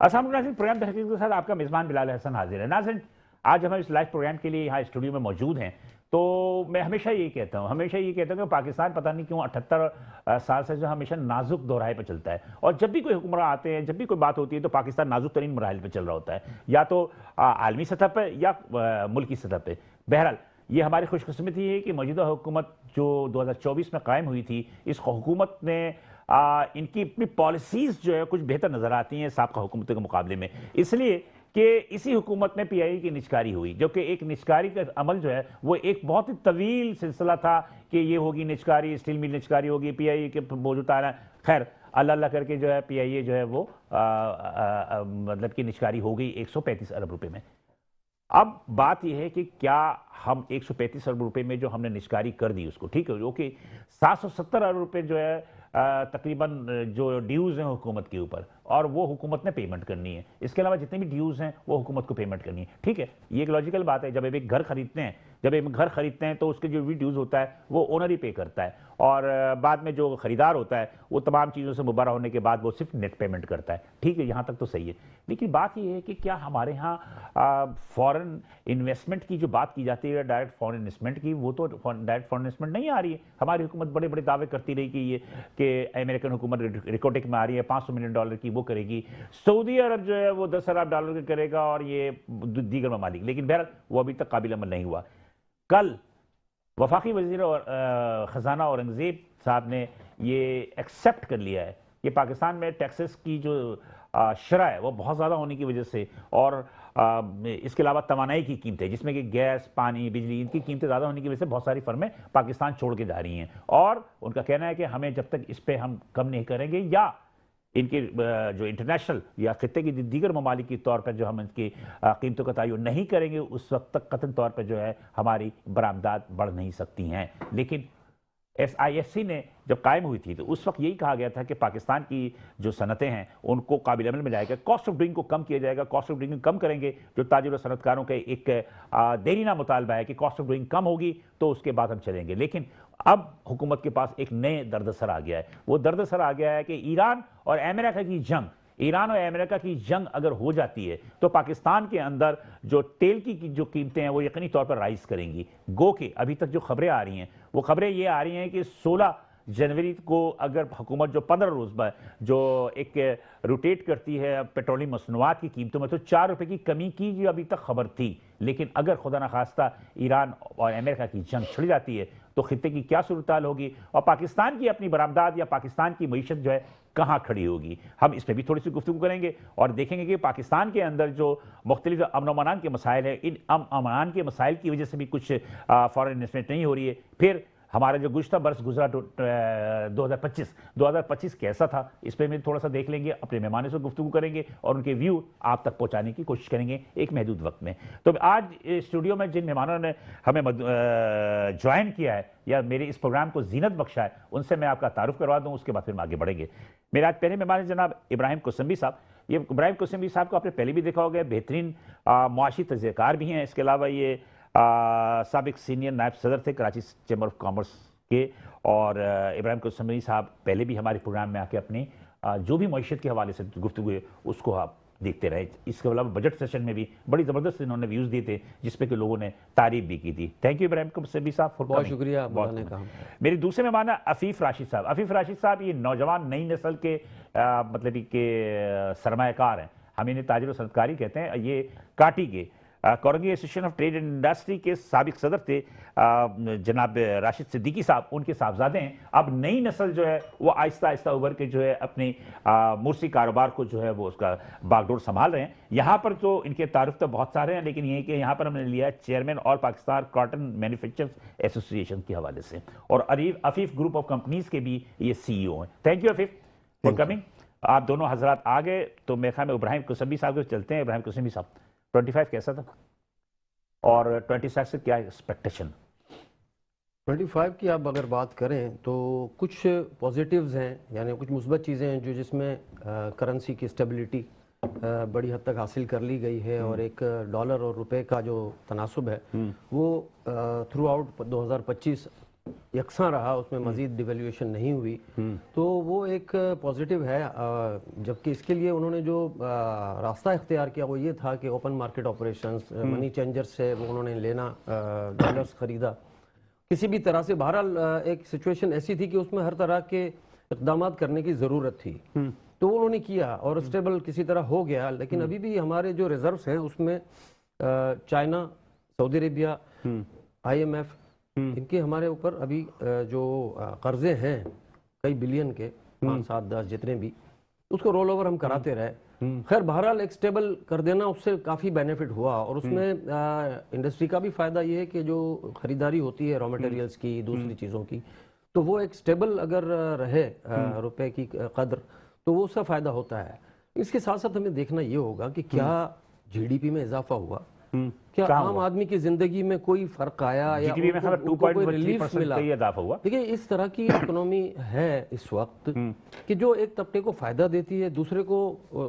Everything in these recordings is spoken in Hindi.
अस्सलाम वालेकुम। प्रोग्राम तहकीक के साथ आपका मेज़बान बिलाल हसन हाजिर है। नाज़रीन, आज हम इस लाइव प्रोग्राम के लिए यहाँ स्टूडियो में मौजूद हैं। तो मैं हमेशा यही कहता हूँ कि पाकिस्तान पता नहीं क्यों 78 साल से जो हमेशा नाजुक दोराहे पर चलता है, और जब भी कोई हुक्मरान आते हैं, जब भी कोई बात होती है, तो पाकिस्तान नाजुक तरीन मराहल पर चल रहा होता है, या तो आलमी सतह पर या मुल्की सतह पर। बहरहाल, ये हमारी खुशकिस्मती है कि मौजूदा हुकूमत जो 2024 में कायम हुई थी, इस हुकूमत ने इनकी अपनी पॉलिसीज जो है कुछ बेहतर नजर आती हैं साबका हुकूमतों के मुकाबले में, इसलिए कि इसी हुकूमत में पीआईए की निचकारी हुई, जो कि एक निचकारी का अमल जो है वो एक बहुत ही तवील सिलसिला था कि ये होगी निचकारी, स्टील मिल निचकारी होगी, पीआईए के मौजूदा आना। खैर, अल्लाह अल्लाह करके जो है पीआईए जो है वो मतलब कि निचकारी हो गई 135 अरब रुपए में। अब बात यह है कि क्या हम 135 अरब रुपए में जो हमने निष्कारी कर दी उसको, ठीक है, जो कि 770 अरब रुपए जो है तकरीबन जो ड्यूज हैं हुकूमत के ऊपर, और वो हुकूमत ने पेमेंट करनी है। इसके अलावा जितने भी ड्यूज हैं वो हुकूमत को पेमेंट करनी है, ठीक है। ये एक लॉजिकल बात है। जब एक घर खरीदते हैं तो उसके जो भी ड्यूज होता है वो ओनर ही पे करता है, और बाद में जो खरीदार होता है वो तमाम चीज़ों से मुबर्रा होने के बाद वो सिर्फ नेट पेमेंट करता है, ठीक है। यहाँ तक तो सही है, लेकिन बात यह है कि क्या हमारे यहाँ फॉरेन इन्वेस्टमेंट की जो बात की जाती है, डायरेक्ट फॉरेन इन्वेस्टमेंट की, वो तो डायरेक्ट फॉरेन इन्वेस्टमेंट नहीं आ रही है। हमारी हुकूमत बड़े बड़े दावे करती रही कि अमेरिकन हुकूमत रिकोटेक में आ रही है, $500 मिलियन की वो करेगी, सऊदी अरब जो है वो $10 अरब का करेगा, और ये दीगर ममालिक, लेकिन बहरहाल वो अभी तक काबिल अमल नहीं हुआ। कल वफाकी वजीर और खजाना औरंगजेब साहब ने ये एक्सेप्ट कर लिया है कि पाकिस्तान में टैक्सेस की जो शरह है वो बहुत ज़्यादा होने की वजह से, और इसके अलावा तवानाई की कीमतें, जिसमें कि गैस, पानी, बिजली, इनकी कीमतें ज़्यादा होने की वजह से बहुत सारी फर्में पाकिस्तान छोड़ के जा रही हैं, और उनका कहना है कि हमें जब तक इस पर हम कम नहीं करेंगे, या इनके जो इंटरनेशनल या खत्ते की दीगर ममालिक के तौर पर जो हम इनकी कीमतों का तयन नहीं करेंगे, उस वक्त तक कतन तौर पर जो है हमारी बरामदात बढ़ नहीं सकती हैं। लेकिन SIFC ने जब कायम हुई थी तो उस वक्त यही कहा गया था कि पाकिस्तान की जो सनतें हैं उनको काबिल अमल में लाएगा, कॉस्ट ऑफ डूइंग को कम किया जाएगा। कॉस्ट ऑफ डूइंग कम करेंगे, जो ताजिर और सनतकारों का एक देरीना मुतालबा है कि कॉस्ट ऑफ डूइंग कम होगी तो उसके बाद हम चलेंगे। लेकिन अब हुकूमत के पास एक नए दर्द-सर आ गया है। वो दर्द-सर आ गया है कि ईरान और अमेरिका की जंग अगर हो जाती है तो पाकिस्तान के अंदर जो तेल की जो कीमतें हैं वो यकीनी तौर पर राइज करेंगी। गो के अभी तक जो खबरें आ रही हैं वो खबरें ये आ रही हैं कि 16 जनवरी को अगर हुकूमत जो 15 रोज में जो एक रोटेट करती है पेट्रोलियम मसनूआत की कीमतों में, तो ₹4 की कमी की जो अभी तक खबर थी। लेकिन अगर खुदा न खास्ता ईरान और अमेरिका की जंग छिड़ जाती है तो खित्ते की क्या सूरत होगी, और पाकिस्तान की अपनी बरामदात या पाकिस्तान की मईशत जो है कहाँ खड़ी होगी। हम इस पर भी थोड़ी सी गुफ्तगू करेंगे और देखेंगे कि पाकिस्तान के अंदर जो मुख्तलिफ अमन अमान के मसाइल है, इन अमन के मसाइल की वजह से भी कुछ फॉरेन इन्वेस्टमेंट नहीं हो रही है। फिर हमारा जो गुज़श्ता बरस गुजरा 2025 कैसा था, इस पर भी थोड़ा सा देख लेंगे, अपने मेहमानों से गुफ्तगू करेंगे और उनके व्यू आप तक पहुंचाने की कोशिश करेंगे एक महदूद वक्त में। तो आज स्टूडियो में जिन मेहमानों ने हमें ज्वाइन किया है या मेरे इस प्रोग्राम को जीनत बख्शा है, उनसे मैं आपका तारुफ करवा दूं, उसके बाद फिर हम आगे बढ़ेंगे। मेरे आज पहले मेहमान जनाब इब्राहिम कोसंबी साहब। ये इब्राहिम कोसंबी साहब को आपने पहले भी देखा होगा, बेहतरीन मुआशी तजज़ियाकार भी हैं। इसके अलावा ये साबिक सीनियर नायब सदर थे कराची चैम्बर ऑफ कॉमर्स के, और इब्राहिम कोसंबी साहब पहले भी हमारे प्रोग्राम में आके अपनी जो भी मईशत के हवाले से गुफ्तगू है उसको आप देखते रहे। इसके अलावा बजट सेशन में भी बड़ी ज़बरदस्त इन्होंने व्यूज़ दिए थे जिसपे कि लोगों ने तारीफ भी की थी। थैंक यू इब्राहिम कोसंबी साहब, बहुत शुक्रिया। मेरे दूसरे मेहमान है अफीफ राशिद साहब। अफीफ राशिद साहब ये नौजवान नई नस्ल के मतलब के सरमायाकार हैं, हम इन्हें ताजिर और सनतकारी कहते हैं। ये काटी के Korangi association of trade and industry के साबिक सदर थे जनाब राशिद सिद्दीकी साहब, उनके साहबजादे हैं। अब नई नस्ल जो है वो आहिस्ता आहिस्ता उभर के जो है अपने मुर्सी कारोबार को जो है वो उसका बागडोर संभाल रहे हैं। यहाँ पर तो इनके तारुफ तो बहुत सारे हैं, लेकिन ये कि यहाँ पर हमने लिया है चेयरमैन और पाकिस्तान कॉटन मैन्युफैक्चरर्स एसोसिएशन के हवाले से, और अफीफ ग्रुप ऑफ कंपनीज के भी ये CEO हैं। Thank you Afif for coming. आप दोनों हजरात आ गए तो मेरे ख्याल में इब्राहिम कोसंबी साहब को चलते हैं। इब्राहिम कोसंबी साहब, 25 कैसा था और 26 से क्या एक्सपेक्टेशन? 25 की आप अगर बात करें तो कुछ पॉजिटिव्स हैं, यानी कुछ मुस्बत चीज़ें हैं जो जिसमें करेंसी की स्टेबिलिटी बड़ी हद तक हासिल कर ली गई है, और एक डॉलर और रुपए का जो तनासुब है वो थ्रू आउट 2025 यकसा रहा, उसमें मजीद डिवेल्यूएशन नहीं हुई, तो वो एक पॉजिटिव है। जबकि इसके लिए उन्होंने जो रास्ता इख्तियार किया वो ये था कि open market operations, money changer से वो उन्होंने लेना, डॉलर्स खरीदा किसी भी तरह से। बहरहाल एक सिचुएशन ऐसी थी कि उसमें हर तरह के इक़दाम करने की ज़रूरत थी, तो वो उन्होंने किया और स्टेबल किसी तरह हो गया। लेकिन अभी भी हमारे जो रिजर्व्स हैं उसमें चाइना, सऊदी अरेबिया, IMF, इनके हमारे ऊपर अभी जो कर्जे हैं कई बिलियन के, 5, 7, 10 जितने भी, उसको रोल ओवर हम कराते रहे। खैर बहरहाल एक स्टेबल कर देना उससे काफ़ी बेनिफिट हुआ और उसमें इंडस्ट्री का भी फ़ायदा ये है कि जो खरीदारी होती है रॉ मटेरियल्स की, दूसरी चीज़ों की, तो वो एक स्टेबल अगर रहे रुपए की कदर, तो वो उसका फ़ायदा होता है। इसके साथ साथ हमें देखना ये होगा कि क्या GDP में इजाफा हुआ, क्या आम आदमी की जिंदगी में कोई फर्क आया या उनको कोई रिलीफ मिला। देखिए इस तरह की इकोनॉमी है इस वक्त कि जो एक तबके को फायदा देती है, दूसरे को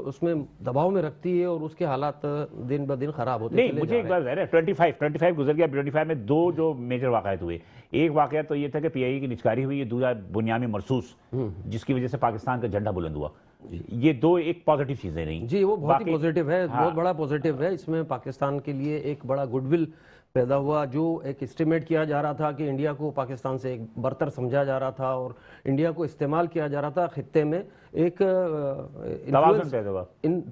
उसमें दबाव में रखती है और उसके हालात दिन ब दिन खराब होते नहीं, मुझे एक बात है, 25 गुजर गया। 25 में दो जो मेजर वाक़यात हुए, एक वाक़या तो ये था कि PIA की निचकारी हुई, ये दूसरा बुनियामी मरसूस जिसकी वजह से पाकिस्तान का झंडा बुलंद हुआ। ये दो एक पॉजिटिव चीजें रही जी, वो बहुत ही पॉजिटिव है। हाँ। बहुत बड़ा पॉजिटिव है। इसमें पाकिस्तान के लिए एक बड़ा गुडविल पैदा हुआ। जो एक एस्टिमेट किया जा रहा था कि इंडिया को पाकिस्तान से एक बरतर समझा जा रहा था और इंडिया को इस्तेमाल किया जा रहा था खित्ते में एक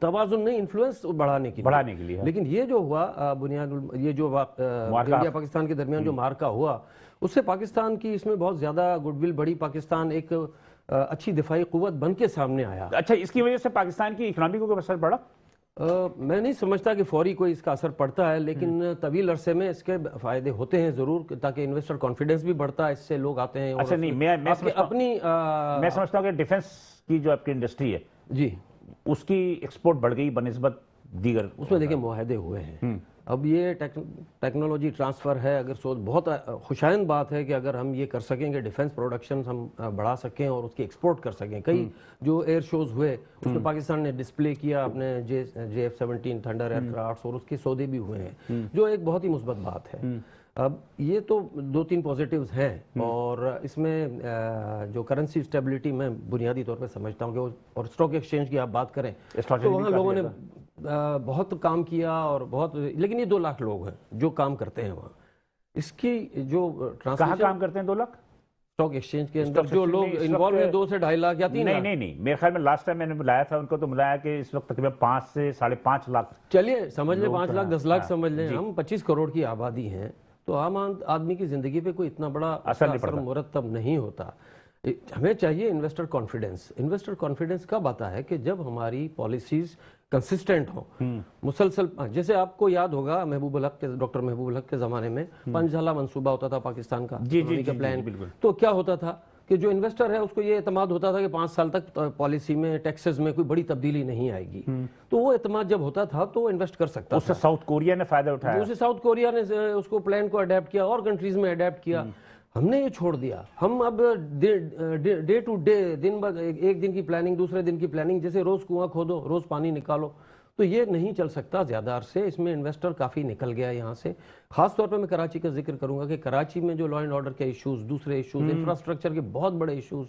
तवाज़ुन नहीं, इन्फ्लुएंस बढ़ाने के लिए। लेकिन ये जो हुआ बुनियाद, ये जो इंडिया पाकिस्तान के दरमियान जो मार्का हुआ, उससे पाकिस्तान की इसमें बहुत ज्यादा गुडविल बढ़ी। पाकिस्तान एक अच्छी दिफाई कुव्वत बन के सामने आया। अच्छा, इसकी वजह से पाकिस्तान की इकोनॉमी को असर पड़ा? मैं नहीं समझता कि फौरी कोई इसका असर पड़ता है, लेकिन तवील अरसे में इसके फायदे होते हैं जरूर, ताकि इन्वेस्टर कॉन्फिडेंस भी बढ़ता है, इससे लोग आते हैं। अच्छा नहीं, मैं समझता हूँ कि डिफेंस की जो आपकी इंडस्ट्री है जी, उसकी एक्सपोर्ट बढ़ गई बनिस्बत दीगर। उसमें देखिए मुआहदे हुए हैं। अब ये टेक्नोलॉजी ट्रांसफ़र है। अगर सोच बहुत खुशाइन बात है कि अगर हम ये कर सकेंगे, डिफेंस प्रोडक्शन हम बढ़ा सकें और उसकी एक्सपोर्ट कर सकें। कई जो एयर शोज़ हुए उसमें पाकिस्तान ने डिस्प्ले किया अपने JF-17 थंडर एयरक्राफ्ट, और उसके सौदे भी हुए हैं, जो एक बहुत ही मुस्बत बात है। अब ये तो 2-3 पॉजिटिव्स हैं और इसमें जो करेंसी स्टेबिलिटी मैं बुनियादी तौर पे समझता हूँ कि, और स्टॉक एक्सचेंज की आप बात करें तो वहाँ लोगों ने बहुत काम किया और बहुत, लेकिन ये 2 लाख लोग हैं जो काम करते हैं वहाँ। इसकी जो कहाँ काम करते हैं 2 लाख? स्टॉक एक्सचेंज के अंदर जो लोग इन्वॉल्व हैं 2 से 2.5 लाख या 3 लाख। नहीं, मेरे ख्याल में लास्ट टाइम मैंने बुलाया था उनको, तो बुलाया कि इस वक्त तकरीबन 5 से 5.5 लाख। चलिए समझ लें 5 लाख 10 लाख समझ लें, हम 25 करोड़ की आबादी हैं, तो आम आदमी की जिंदगी पे कोई इतना बड़ा असर मुरतब नहीं होता। हमें चाहिए इन्वेस्टर कॉन्फिडेंस। इन्वेस्टर कॉन्फिडेंस कब आता है कि जब हमारी पॉलिसीज कंसिस्टेंट हो, मुसलसल। जैसे आपको याद होगा डॉक्टर महबूब हक के जमाने में 5 साला मंसूबा होता था पाकिस्तान का, प्लान। तो क्या होता था कि जो इन्वेस्टर है उसको ये एतमाद होता था कि 5 साल तक पॉलिसी में, टैक्सेस में कोई बड़ी तब्दीली नहीं आएगी। तो वो एतमाद जब होता था तो इन्वेस्ट कर सकता था। उससे साउथ कोरिया ने फायदा उठाया, उससे साउथ कोरिया ने उसको प्लान को अडेप्ट किया और कंट्रीज में अडेप्ट किया। हमने ये छोड़ दिया। हम अब डे टू डे, दिन ब एक दिन की प्लानिंग, दूसरे दिन की प्लानिंग, जैसे रोज कुआं खोदो रोज पानी निकालो, तो ये नहीं चल सकता ज्यादा अरसे। इसमें इन्वेस्टर काफी निकल गया यहाँ से। खास तौर पे मैं कराची का जिक्र करूंगा कि कराची में जो लॉ एंड ऑर्डर के इश्यूज, दूसरे इश्यूज, इंफ्रास्ट्रक्चर के बहुत बड़े इश्यूज,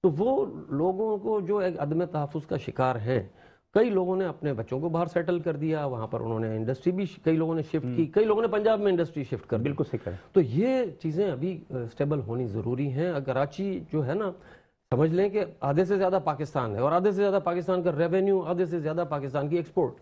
तो वो लोगों को जो एक अदम तहफ़्फ़ुज़ का शिकार है। कई लोगों ने अपने बच्चों को बाहर सेटल कर दिया, वहाँ पर उन्होंने इंडस्ट्री भी कई लोगों ने शिफ्ट की, कई लोगों ने पंजाब में इंडस्ट्री शिफ्ट कर दी। बिल्कुल सही कहा। तो ये चीज़ें अभी स्टेबल होनी ज़रूरी हैं। कराची जो है ना, समझ लें कि आधे से ज़्यादा पाकिस्तान है और आधे से ज़्यादा पाकिस्तान का रेवेन्यू, आधे से ज़्यादा पाकिस्तान की एक्सपोर्ट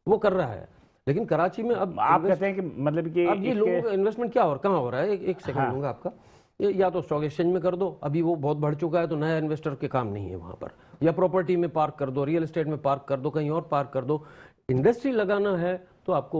वो कर रहा है। लेकिन कराची में अब आप कहते हैं कि मतलब कि अब ये लोगों का इन्वेस्टमेंट क्या और कहाँ हो रहा है? एक सेकंड लूँगा आपका। या तो स्टॉक एक्सचेंज में कर दो, अभी वो बहुत बढ़ चुका है तो नया इन्वेस्टर के काम नहीं है वहां पर, या प्रॉपर्टी में पार्क कर दो, रियल एस्टेट में पार्क कर दो, कहीं और पार्क कर दो। इंडस्ट्री लगाना है तो आपको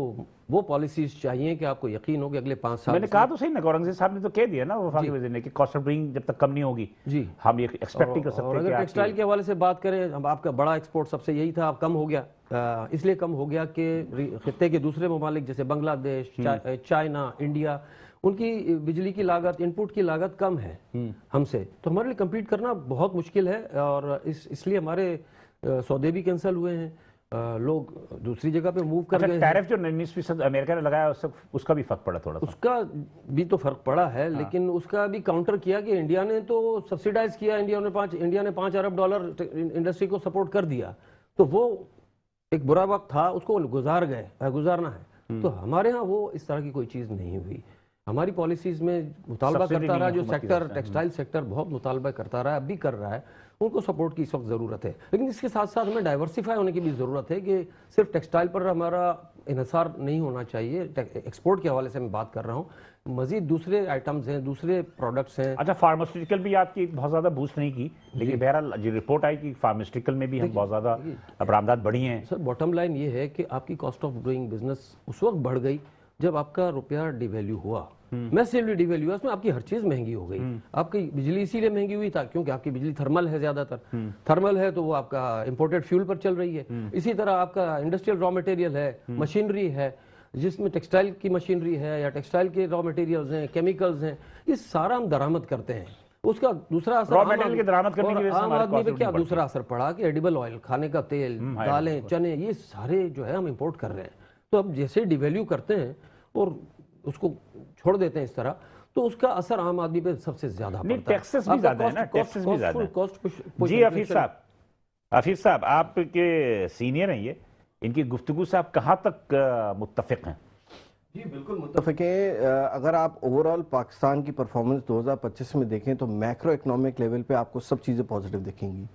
वो पॉलिसीज चाहिए कि आपको यकीन हो कि अगले 5 साल। मैंने कहा तो सही ना, औरंगजेब साहब ने तो कह दिया ना वफाकी वज़ीर ने कि कॉस्ट ऑफ डूइंग जब तक कम नहीं होगी जी, हम ये एक्सपेक्ट नहीं कर सकते। और अगर टेक्सटाइल के हवाले से बात करें, अब आपका बड़ा एक्सपोर्ट सबसे यही था, अब कम हो गया। इसलिए कम हो गया कि खित्ते के दूसरे ममालिक जैसे बांग्लादेश, चाइना, इंडिया, उनकी बिजली की लागत, इनपुट की लागत कम है हमसे, तो हमारे लिए कम्पीट करना बहुत मुश्किल है। और इसलिए हमारे सौदे भी कैंसिल हुए हैं। लोग दूसरी जगह पे मूव कर अच्छा, गए हैं। टैरिफ जो 19% अमेरिका ने लगाया उसका भी फर्क पड़ा थोड़ा सा। उसका भी तो फर्क पड़ा है, लेकिन उसका भी काउंटर किया कि इंडिया ने तो सब्सिडाइज किया, इंडिया ने 5 अरब डॉलर इंडस्ट्री को सपोर्ट कर दिया, तो वो एक बुरा वक्त था, उसको गुजारना है। तो हमारे यहाँ वो इस तरह की कोई चीज़ नहीं हुई। हमारी पॉलिसीज में मुतालबा सब्सिडी करता नहीं रहा है जो हुकूमत की सेक्टर, तरफ से। टेक्सटाइल सेक्टर बहुत मुतालबा करता रहा है, अब भी कर रहा है, उनको सपोर्ट की इस वक्त ज़रूरत है। लेकिन इसके साथ साथ हमें डाइवर्सिफाई होने की भी ज़रूरत है कि सिर्फ टेक्सटाइल पर हमारा इन्हिसार नहीं होना चाहिए। एक्सपोर्ट के हवाले से मैं बात कर रहा हूँ, मजीद दूसरे आइटम्स हैं, दूसरे प्रोडक्ट्स हैं। अच्छा, फार्मास्यूटिकल भी आपकी बहुत ज्यादा बूस्ट नहीं की, लेकिन बहरहाल जो रिपोर्ट आई कि फार्मास्यूटिकल में भी हम बहुत ज्यादा बरामदात बढ़ी हैं। सर बॉटम लाइन ये है कि आपकी कॉस्ट ऑफ डूइंग बिजनेस उस वक्त बढ़ गई जब आपका रुपया डिवैल्यू हुआ, मैसिवली डिवैल्यू हुआ, उसमें आपकी हर चीज महंगी हो गई। आपकी बिजली इसीलिए महंगी हुई था क्योंकि आपकी बिजली थर्मल है, ज्यादातर थर्मल है, तो वो आपका इंपोर्टेड फ्यूल पर चल रही है। इसी तरह आपका इंडस्ट्रियल रॉ मटेरियल है, मशीनरी है, जिसमें टेक्सटाइल की मशीनरी है या टेक्सटाइल के रॉ मटेरियल्स हैं, केमिकल्स हैं, ये सारा हम दरामद करते हैं। उसका दूसरा असर रॉ मटेरियल की दरामद करने की वजह से आम हमारे आदमी पे cost क्या बढ़ती दूसरा असर पड़ा कि एडिबल ऑयल, खाने का तेल, दालें, चने, ये सारे जो है हम इंपोर्ट कर रहे हैं। तो अब जैसे डिवैल्यू करते हैं और उसको छोड़ देते हैं इस तरह, तो उसका असर आम आदमी पे सबसे ज्यादा नहीं, पड़ता है। टैक्सेस भी ज्यादा है ना, टैक्सेस भी ज्यादा है। जी हफीज साहब आपके सीनियर हैं, ये इनकी गुफ्तगू से आप कहाँ तक मुत्तफिक हैं? जी बिल्कुल मुत्तफिक हैं। अगर आप ओवरऑल पाकिस्तान की परफॉर्मेंस 2025 में देखें तो मैक्रो इकोनॉमिक लेवल पे आपको सब चीज़ें पॉजिटिव दिखेंगी।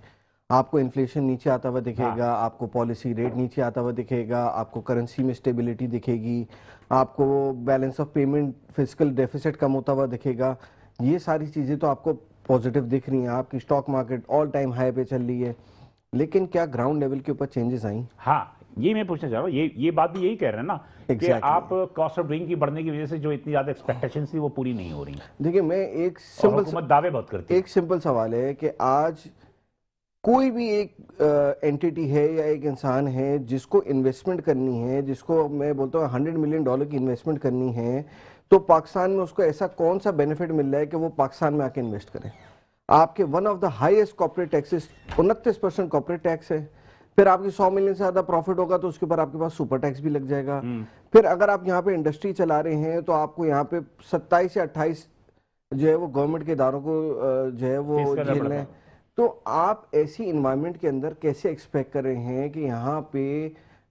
आपको इन्फ्लेशन नीचे आता हुआ दिखेगा, आपको पॉलिसी रेट नीचे आता हुआ दिखेगा, आपको करेंसी में स्टेबिलिटी दिखेगी, आपको balance of payment physical deficit कम होता हुआ दिखेगा। ये सारी चीज़ें तो आपको पॉजिटिव दिख रही हैं। आपकी stock market all time high पे चल रही है। लेकिन क्या ग्राउंड लेवल के ऊपर चेंजेस आई? हाँ, ये मैं पूछना चाह रहा हूँ, ये बात भी यही कह रहे हैं ना कि आप कॉस्ट ऑफ डूइंग की बढ़ने की वजह से जो इतनी ज्यादा एक्सपेक्टेशन थी वो पूरी नहीं हो रही। देखिए, मैं एक सिंपल दावे बहुत करती है। एक सिंपल सवाल है कि आज कोई भी एक एंटिटी है या एक इंसान है जिसको इन्वेस्टमेंट करनी है, जिसको मैं बोलता हूँ $100 मिलियन की इन्वेस्टमेंट करनी है, तो पाकिस्तान में उसको ऐसा कौन सा बेनिफिट मिल रहा है कि वो पाकिस्तान में आके इन्वेस्ट करें? आपके one of the highest corporate taxes 29% corporate tax है। फिर आपकी 100 मिलियन से ज्यादा प्रॉफिट होगा तो उसके ऊपर आपके पास सुपर टैक्स भी लग जाएगा। फिर अगर आप यहाँ पे इंडस्ट्री चला रहे हैं तो आपको यहाँ पे 27 या 28 जो है वो गवर्नमेंट के इदारों को जो है वो झेलना है। तो आप ऐसी इन्वायरमेंट के अंदर कैसे एक्सपेक्ट कर रहे हैं कि यहाँ पे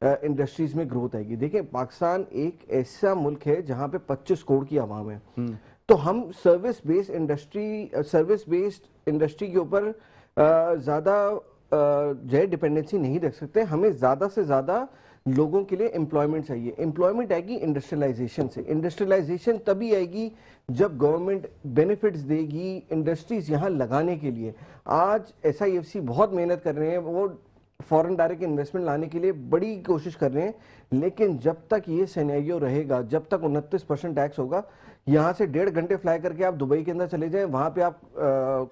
इंडस्ट्रीज में ग्रोथ आएगी? देखिए, पाकिस्तान एक ऐसा मुल्क है जहाँ पे 25 करोड़ की आवाम है, तो हम सर्विस बेस्ड इंडस्ट्री के ऊपर ज्यादा जो है डिपेंडेंसी नहीं रख सकते। हमें ज्यादा से ज्यादा लोगों के लिए एम्प्लॉयमेंट चाहिए। एम्प्लॉयमेंट आएगी इंडस्ट्रियलाइजेशन से। इंडस्ट्रियलाइजेशन तभी आएगी जब गवर्नमेंट बेनिफिट्स देगी इंडस्ट्रीज यहाँ लगाने के लिए। आज SIFC बहुत मेहनत कर रहे हैं, वो फॉरेन डायरेक्ट इन्वेस्टमेंट लाने के लिए बड़ी कोशिश कर रहे हैं, लेकिन जब तक ये सिनेरियो रहेगा, जब तक 29% टैक्स होगा, यहाँ से 1.5 घंटे फ्लाई करके आप दुबई के अंदर चले जाएं, वहां पे आप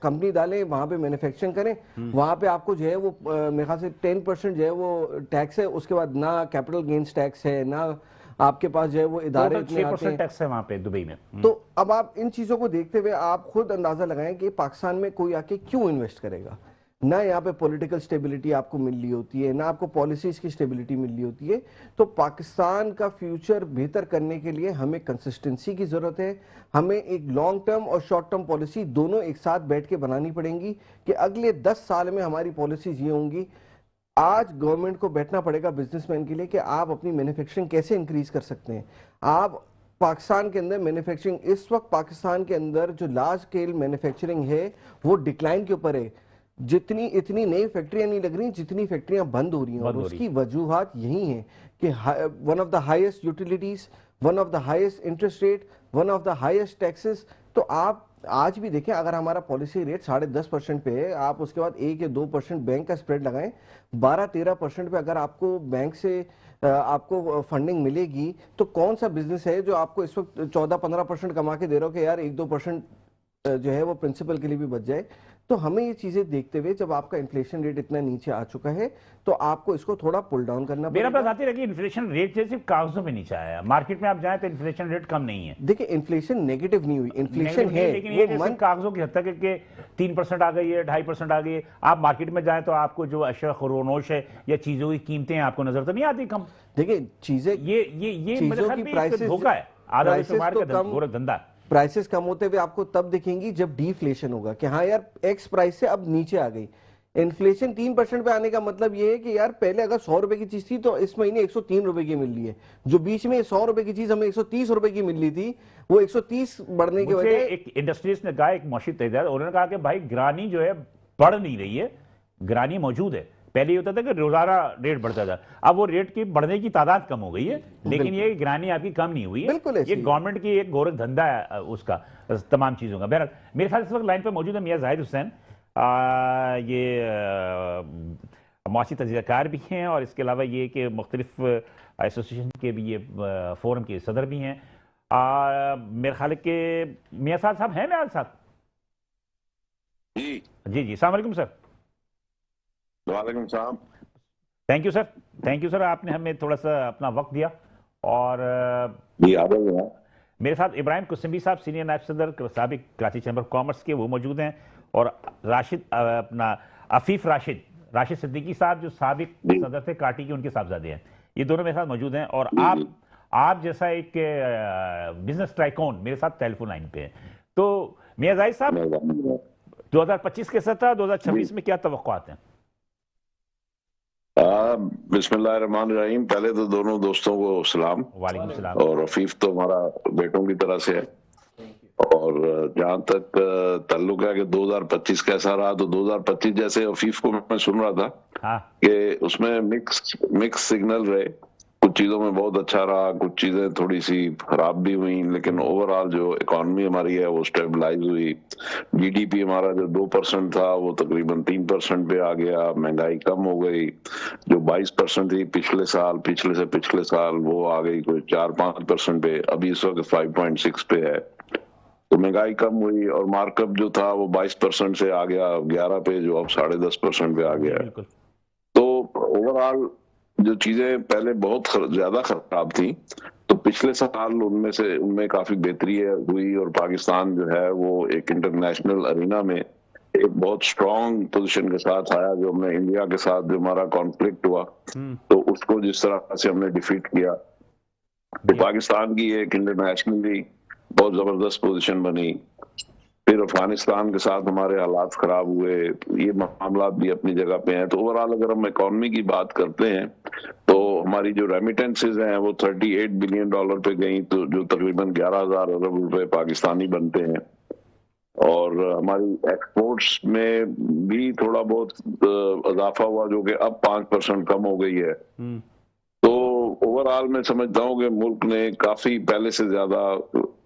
कंपनी डालें, वहां पे मैन्युफैक्चरिंग करें, वहां पे आपको जो है वो मेरे ख्याल से 10% जो है वो टैक्स है। उसके बाद ना कैपिटल गेन्स टैक्स है, ना आपके पास जो है वो इदारे इतने आते हैं। टैक्स है वहां पे दुबई में। तो अब आप इन चीजों को देखते हुए आप खुद अंदाजा लगाएं कि पाकिस्तान में कोई आके क्यों इन्वेस्ट करेगा। ना यहाँ पे पॉलिटिकल स्टेबिलिटी आपको मिल रही होती है, ना आपको पॉलिसीज की स्टेबिलिटी मिल रही होती है। तो पाकिस्तान का फ्यूचर बेहतर करने के लिए हमें कंसिस्टेंसी की जरूरत है। हमें एक लॉन्ग टर्म और शॉर्ट टर्म पॉलिसी दोनों एक साथ बैठ के बनानी पड़ेंगी कि अगले 10 साल में हमारी पॉलिसीज ये होंगी। आज गवर्नमेंट को बैठना पड़ेगा बिजनेसमैन के लिए कि आप अपनी मैन्युफैक्चरिंग कैसे इंक्रीज कर सकते हैं। आप पाकिस्तान के अंदर मैन्युफैक्चरिंग, इस वक्त पाकिस्तान के अंदर जो लार्ज स्केल मैन्युफैक्चरिंग है वो डिक्लाइन के ऊपर है। इतनी नई फैक्ट्रियां नहीं लग रही जितनी फैक्ट्रियां बंद हो रही हैं, और उसकी वजूहात यही है कि one of the highest utilities, one of the highest interest rate, one of the highest taxes. तो आप आज भी देखें, अगर हमारा पॉलिसी रेट 10.5% पे है, आप उसके बाद 1 या 2% बैंक का स्प्रेड लगाएं, 12-13% पे अगर आपको बैंक से आपको फंडिंग मिलेगी, तो कौन सा बिजनेस है जो आपको इस वक्त 14-15% कमा के दे रहा हो कि यार 1-2% जो है वो प्रिंसिपल के लिए भी बच जाए। तो हमें ये चीजें देखते हुए जब आपका इन्फ्लेशन रेट इतना नीचे आ चुका है तो आपको इसको थोड़ा पुल डाउन करना मेरा पड़ेगा। बात आती है कि इन्फ्लेशन रेट जो सिर्फ कागजों पे नीचे आया, मार्केट में आप जाए तो इन्फ्लेशन रेट कम नहीं है। देखिए इन्फ्लेशन नेगेटिव नहीं हुई, इन्फ्लेशन Negative नहीं, है लेकिन ये वो सिर्फ कागजों की हद तक है कि 3% आ गई है, 2.5% आ गई है। आप मार्केट में जाए तो आपको जो अशर खरोनोश है या चीजों की कीमतें आपको नजर तो नहीं आती कम। देखिए चीजें ये मेरे चीजों ख्याल की में एक प्राइसेस धोखा है, आधा प्राइसेस शुमार तो का कम गोरख धंधा है। प्राइसेस कम होते हुए आपको तब दिखेंगी जब डिफ्लेशन होगा कि हाँ यार एक्स प्राइस से अब नीचे आ गई। इन्फ्लेशन 3% पे आने का मतलब ये है कि यार पहले अगर 100 रुपए की चीज थी तो इस महीने 103 रुपए की मिल रही है, जो बीच में 100 रुपए की चीज हमें 130 रुपए की मिल रही थी वो 130 बढ़ने की मुझे वजह एक इंडस्ट्रीज ने कहा, एक मौशी तैयार, उन्होंने कहा कि भाई गिरानी जो है बढ़ नहीं रही है, गिरानी मौजूद है। पहले ये होता था कि रोजाना रेट बढ़ता था, अब वो रेट की बढ़ने की तादाद कम हो गई है, लेकिन ये गिरानी आपकी कम नहीं हुई है। बिल्कुल ऐसे ये ही है। गवर्नमेंट की एक गोरख धंधा है उसका, तमाम चीजों का। बहरहाल मेरे ख्याल से इस वक्त लाइन पे मौजूद है मियां जाहिद हुसैन, ये मौसी तजज़ियाकार भी हैं और इसके अलावा ये कि मुख्तलिफ एसोसिएशन के भी ये फोरम के सदर भी हैं। मेरे ख्याल के मियां साहब हैं मेरे साथ? जी जी अस्सलाम वालेकुम सर। वालेकुम सलाम। Thank you sir, thank you sir, आपने हमें थोड़ा सा अपना वक्त दिया। और जी आ जाइए। मेरे साथ इब्राहिम कुसम्बी साहब, सीनियर नायब सदर साबिक कराची चैम्बर ऑफ कॉमर्स के, वो मौजूद हैं। और राशिद अपना अफीफ राशिद सिद्दीकी साहब जो साबिक सदर थे काटी के, उनके साहबजादे हैं। ये दोनों मेरे साथ मौजूद हैं। और आप जैसा एक बिजनेस टाइकून मेरे साथ टेलीफोन लाइन पे है। तो मियां जाहिद साहब, 2025 के सत्र 2026 में क्या तवक्कुआत हैं? बिस्मिल्लाहिर्रहमानिर्रहीम। पहले तो दोनों दोस्तों को सलाम। वालेकुम सलाम। और अफीफ तो हमारा बेटों की तरह से है। और जहां तक ताल्लुक है कि 2025 कैसा रहा, तो 2025 जैसे अफीफ को मैं सुन रहा था हाँ, कि उसमें मिक्स सिग्नल रहे। कुछ चीजों में बहुत अच्छा रहा, कुछ चीजें थोड़ी सी खराब भी हुई, लेकिन ओवरऑल जो इकॉनमी हमारी है वो स्टेबलाइज हुई। जीडीपी हमारा जो 2% था वो तकरीबन 3% पे आ गया। महंगाई कम हो गई, जो 22% थी पिछले से पिछले साल वो आ गई कोई 4-5% पे, अभी इस वक्त 5.6 पे है। तो महंगाई कम हुई और मार्कअप जो था वो 22% से आ गया 11 पे, जो अब 10.5% पे आ गया है। बिल्कुल। तो ओवरऑल जो चीजें पहले बहुत ज्यादा खराब थी, तो पिछले साल उनमें काफी बेहतरी हुई। और पाकिस्तान जो है वो एक इंटरनेशनल अरीना में एक बहुत स्ट्रांग पोजीशन के साथ आया। जो हमने इंडिया के साथ जो हमारा कॉन्फ्लिक्ट हुआ, तो उसको जिस तरह से हमने डिफीट किया, तो पाकिस्तान की एक इंटरनेशनली बहुत जबरदस्त पोजीशन बनी। फिर अफगानिस्तान के साथ हमारे हालात खराब हुए, ये मामला भी अपनी जगह पे हैं। तो ओवरऑल अगर हम इकोनॉमी की बात करते हैं तो हमारी जो रेमिटेंसेज हैं वो $38 बिलियन पे गई, तो जो तकरीबन 11,000 अरब रुपए पाकिस्तानी बनते हैं। और हमारी एक्सपोर्ट्स में भी थोड़ा बहुत इजाफा हुआ, जो कि अब 5% कम हो गई है। तो ओवरऑल मैं समझता हूँ कि मुल्क ने काफी पहले से ज्यादा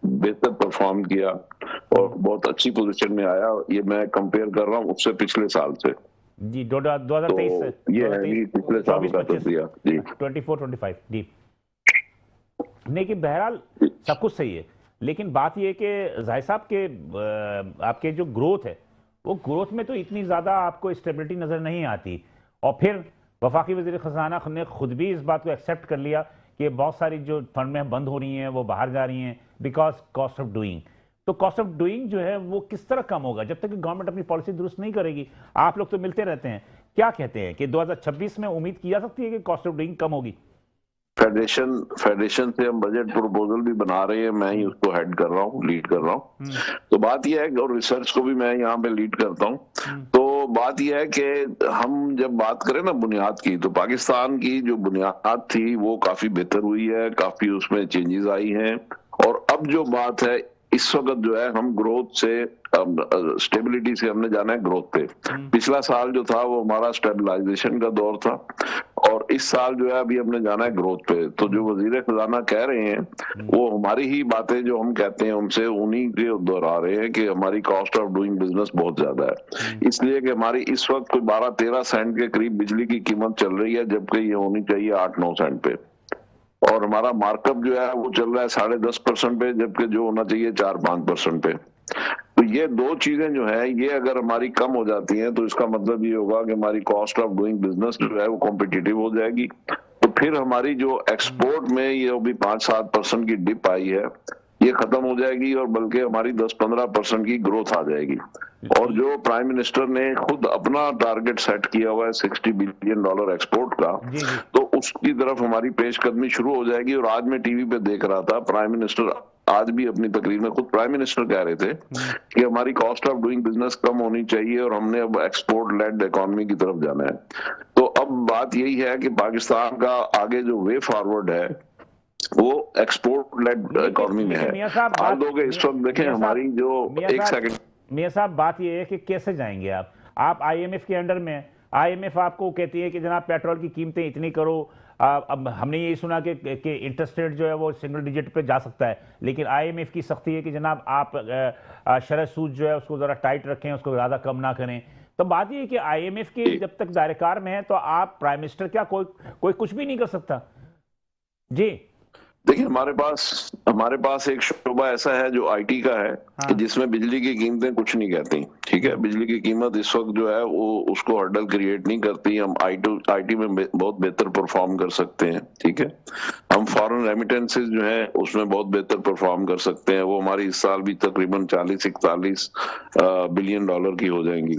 बेहतर परफॉर्म किया और बहुत अच्छी पोजीशन में आया। ये मैं कंपेयर कर रहा हूँ उससे पिछले साल से। जी 2023 से तो ये है कि पिछले साल का तजरिया। जी 24-25 जी। नहीं कि बहरहाल सब कुछ सही है, लेकिन बात यह है कि जाहिद साहब के आपके जो ग्रोथ है, वो ग्रोथ में तो इतनी ज़्यादा आपको स्टेबिलिटी नज़र नहीं आती। और फिर वफाकी वज़ीर ख़ज़ाना ने खुद भी इस बात को एक्सेप्ट कर लिया कि बहुत सारी जो फंड में बंद हो रही हैं वो बाहर जा रही हैं बिकॉज कॉस्ट ऑफ डूइंग। तो कॉस्ट ऑफ डूइंग जो है वो किस तरह कम होगा जब तक कि गवर्नमेंट अपनी पॉलिसी दुरुस्त नहीं करेगी? आप लोग तो मिलते रहते हैं, क्या कहते हैं कि 2026 में उम्मीद की जा सकती है कि कॉस्ट ऑफ डूइंग कम होगी? फेडरेशन से हम बजट प्रपोजल भी बना रहे हैं, मैं ही उसको हेड कर रहा हूँ, लीड कर रहा हूँ। तो बात यह है, और रिसर्च को भी मैं यहाँ पे लीड करता हूँ। तो बात यह है कि हम जब बात करें ना बुनियाद की, तो पाकिस्तान की जो बुनियाद थी वो काफी बेहतर हुई है, काफी उसमें चेंजेस आई हैं। और अब जो बात है इस वक्त जो है, हम ग्रोथ से स्टेबिलिटी से हमने जाना है ग्रोथ पे। पिछला साल जो था वो हमारा स्टेबलाइजेशन का दौर था, और इस साल जो है अभी हमने जाना है ग्रोथ पे। तो जो वजीर खजाना कह रहे हैं वो हमारी ही बातें जो हम कहते हैं उनसे उन्हीं के दोहरा रहे हैं कि हमारी कॉस्ट ऑफ डूइंग बिजनेस बहुत ज्यादा है, इसलिए कि हमारी इस वक्त कोई 12-13 सेंट के करीब बिजली की कीमत चल रही है, जबकि ये होनी चाहिए 8-9 सेंट पे। और हमारा मार्कअप जो है वो चल रहा है 10.5% पे, जबकि जो होना चाहिए 4-5% पे। तो ये दो चीजें जो है ये अगर हमारी कम हो जाती हैं तो इसका मतलब ये होगा कि हमारी कॉस्ट ऑफ डूइंग बिजनेस जो है वो कॉम्पिटिटिव हो जाएगी। तो फिर हमारी जो एक्सपोर्ट में ये अभी 5-7% की डिप आई है ये खत्म हो जाएगी और बल्कि हमारी 10-15% की ग्रोथ आ जाएगी। और जो प्राइम मिनिस्टर ने खुद अपना टारगेट सेट किया हुआ है $60 बिलियन एक्सपोर्ट का, तो उसकी तरफ हमारी पेशकदमी शुरू हो जाएगी। और आज मैं टीवी पे देख रहा था, प्राइम मिनिस्टर आज भी अपनी तकरीर में खुद प्राइम मिनिस्टर कह रहे थे कि हमारी कॉस्ट ऑफ डूइंग बिजनेस कम होनी चाहिए और हमने अब एक्सपोर्ट लेड इकोनॉमी की तरफ जाना है। तो अब बात यही है कि पाकिस्तान का आगे जो वे फॉरवर्ड है वो एक्सपोर्ट लेड इकोनॉमी में है। हाल दो के इस वक्त देखें हमारी जो एक सेकंड मियां साहब, बात ये है कि कैसे जाएंगे आप आईएमएफ के अंडर में। आईएमएफ आपको कहती है कि जनाब पेट्रोल की कीमतें इतनी करो। अब हमने ये सुना कि इंटरेस्ट रेट जो है वो सिंगल डिजिट पे जा सकता है, लेकिन आईएमएफ की सख्ती है कि जनाब आप शरह सूद जो है उसको ज़रा टाइट रखें, उसको ज़्यादा कम ना करें। तो बात ये है कि आईएमएफ के जब तक दायरेकार में है तो आप प्राइम मिनिस्टर क्या कोई कुछ भी नहीं कर सकता। जी देखिए, हमारे पास एक शोबा ऐसा है जो आईटी का है कि जिसमें बिजली की कीमतें कुछ नहीं कहती। ठीक है, बिजली की कीमत इस वक्त जो है वो उसको हर्डल क्रिएट नहीं करती। हम आईटी में बहुत बेहतर परफॉर्म कर सकते हैं। ठीक है, हम फॉरेन रेमिटेंसेस जो है उसमें बहुत बेहतर परफॉर्म कर सकते हैं। वो हमारी इस साल भी तकरीबन 40-41 बिलियन डॉलर की हो जाएंगी।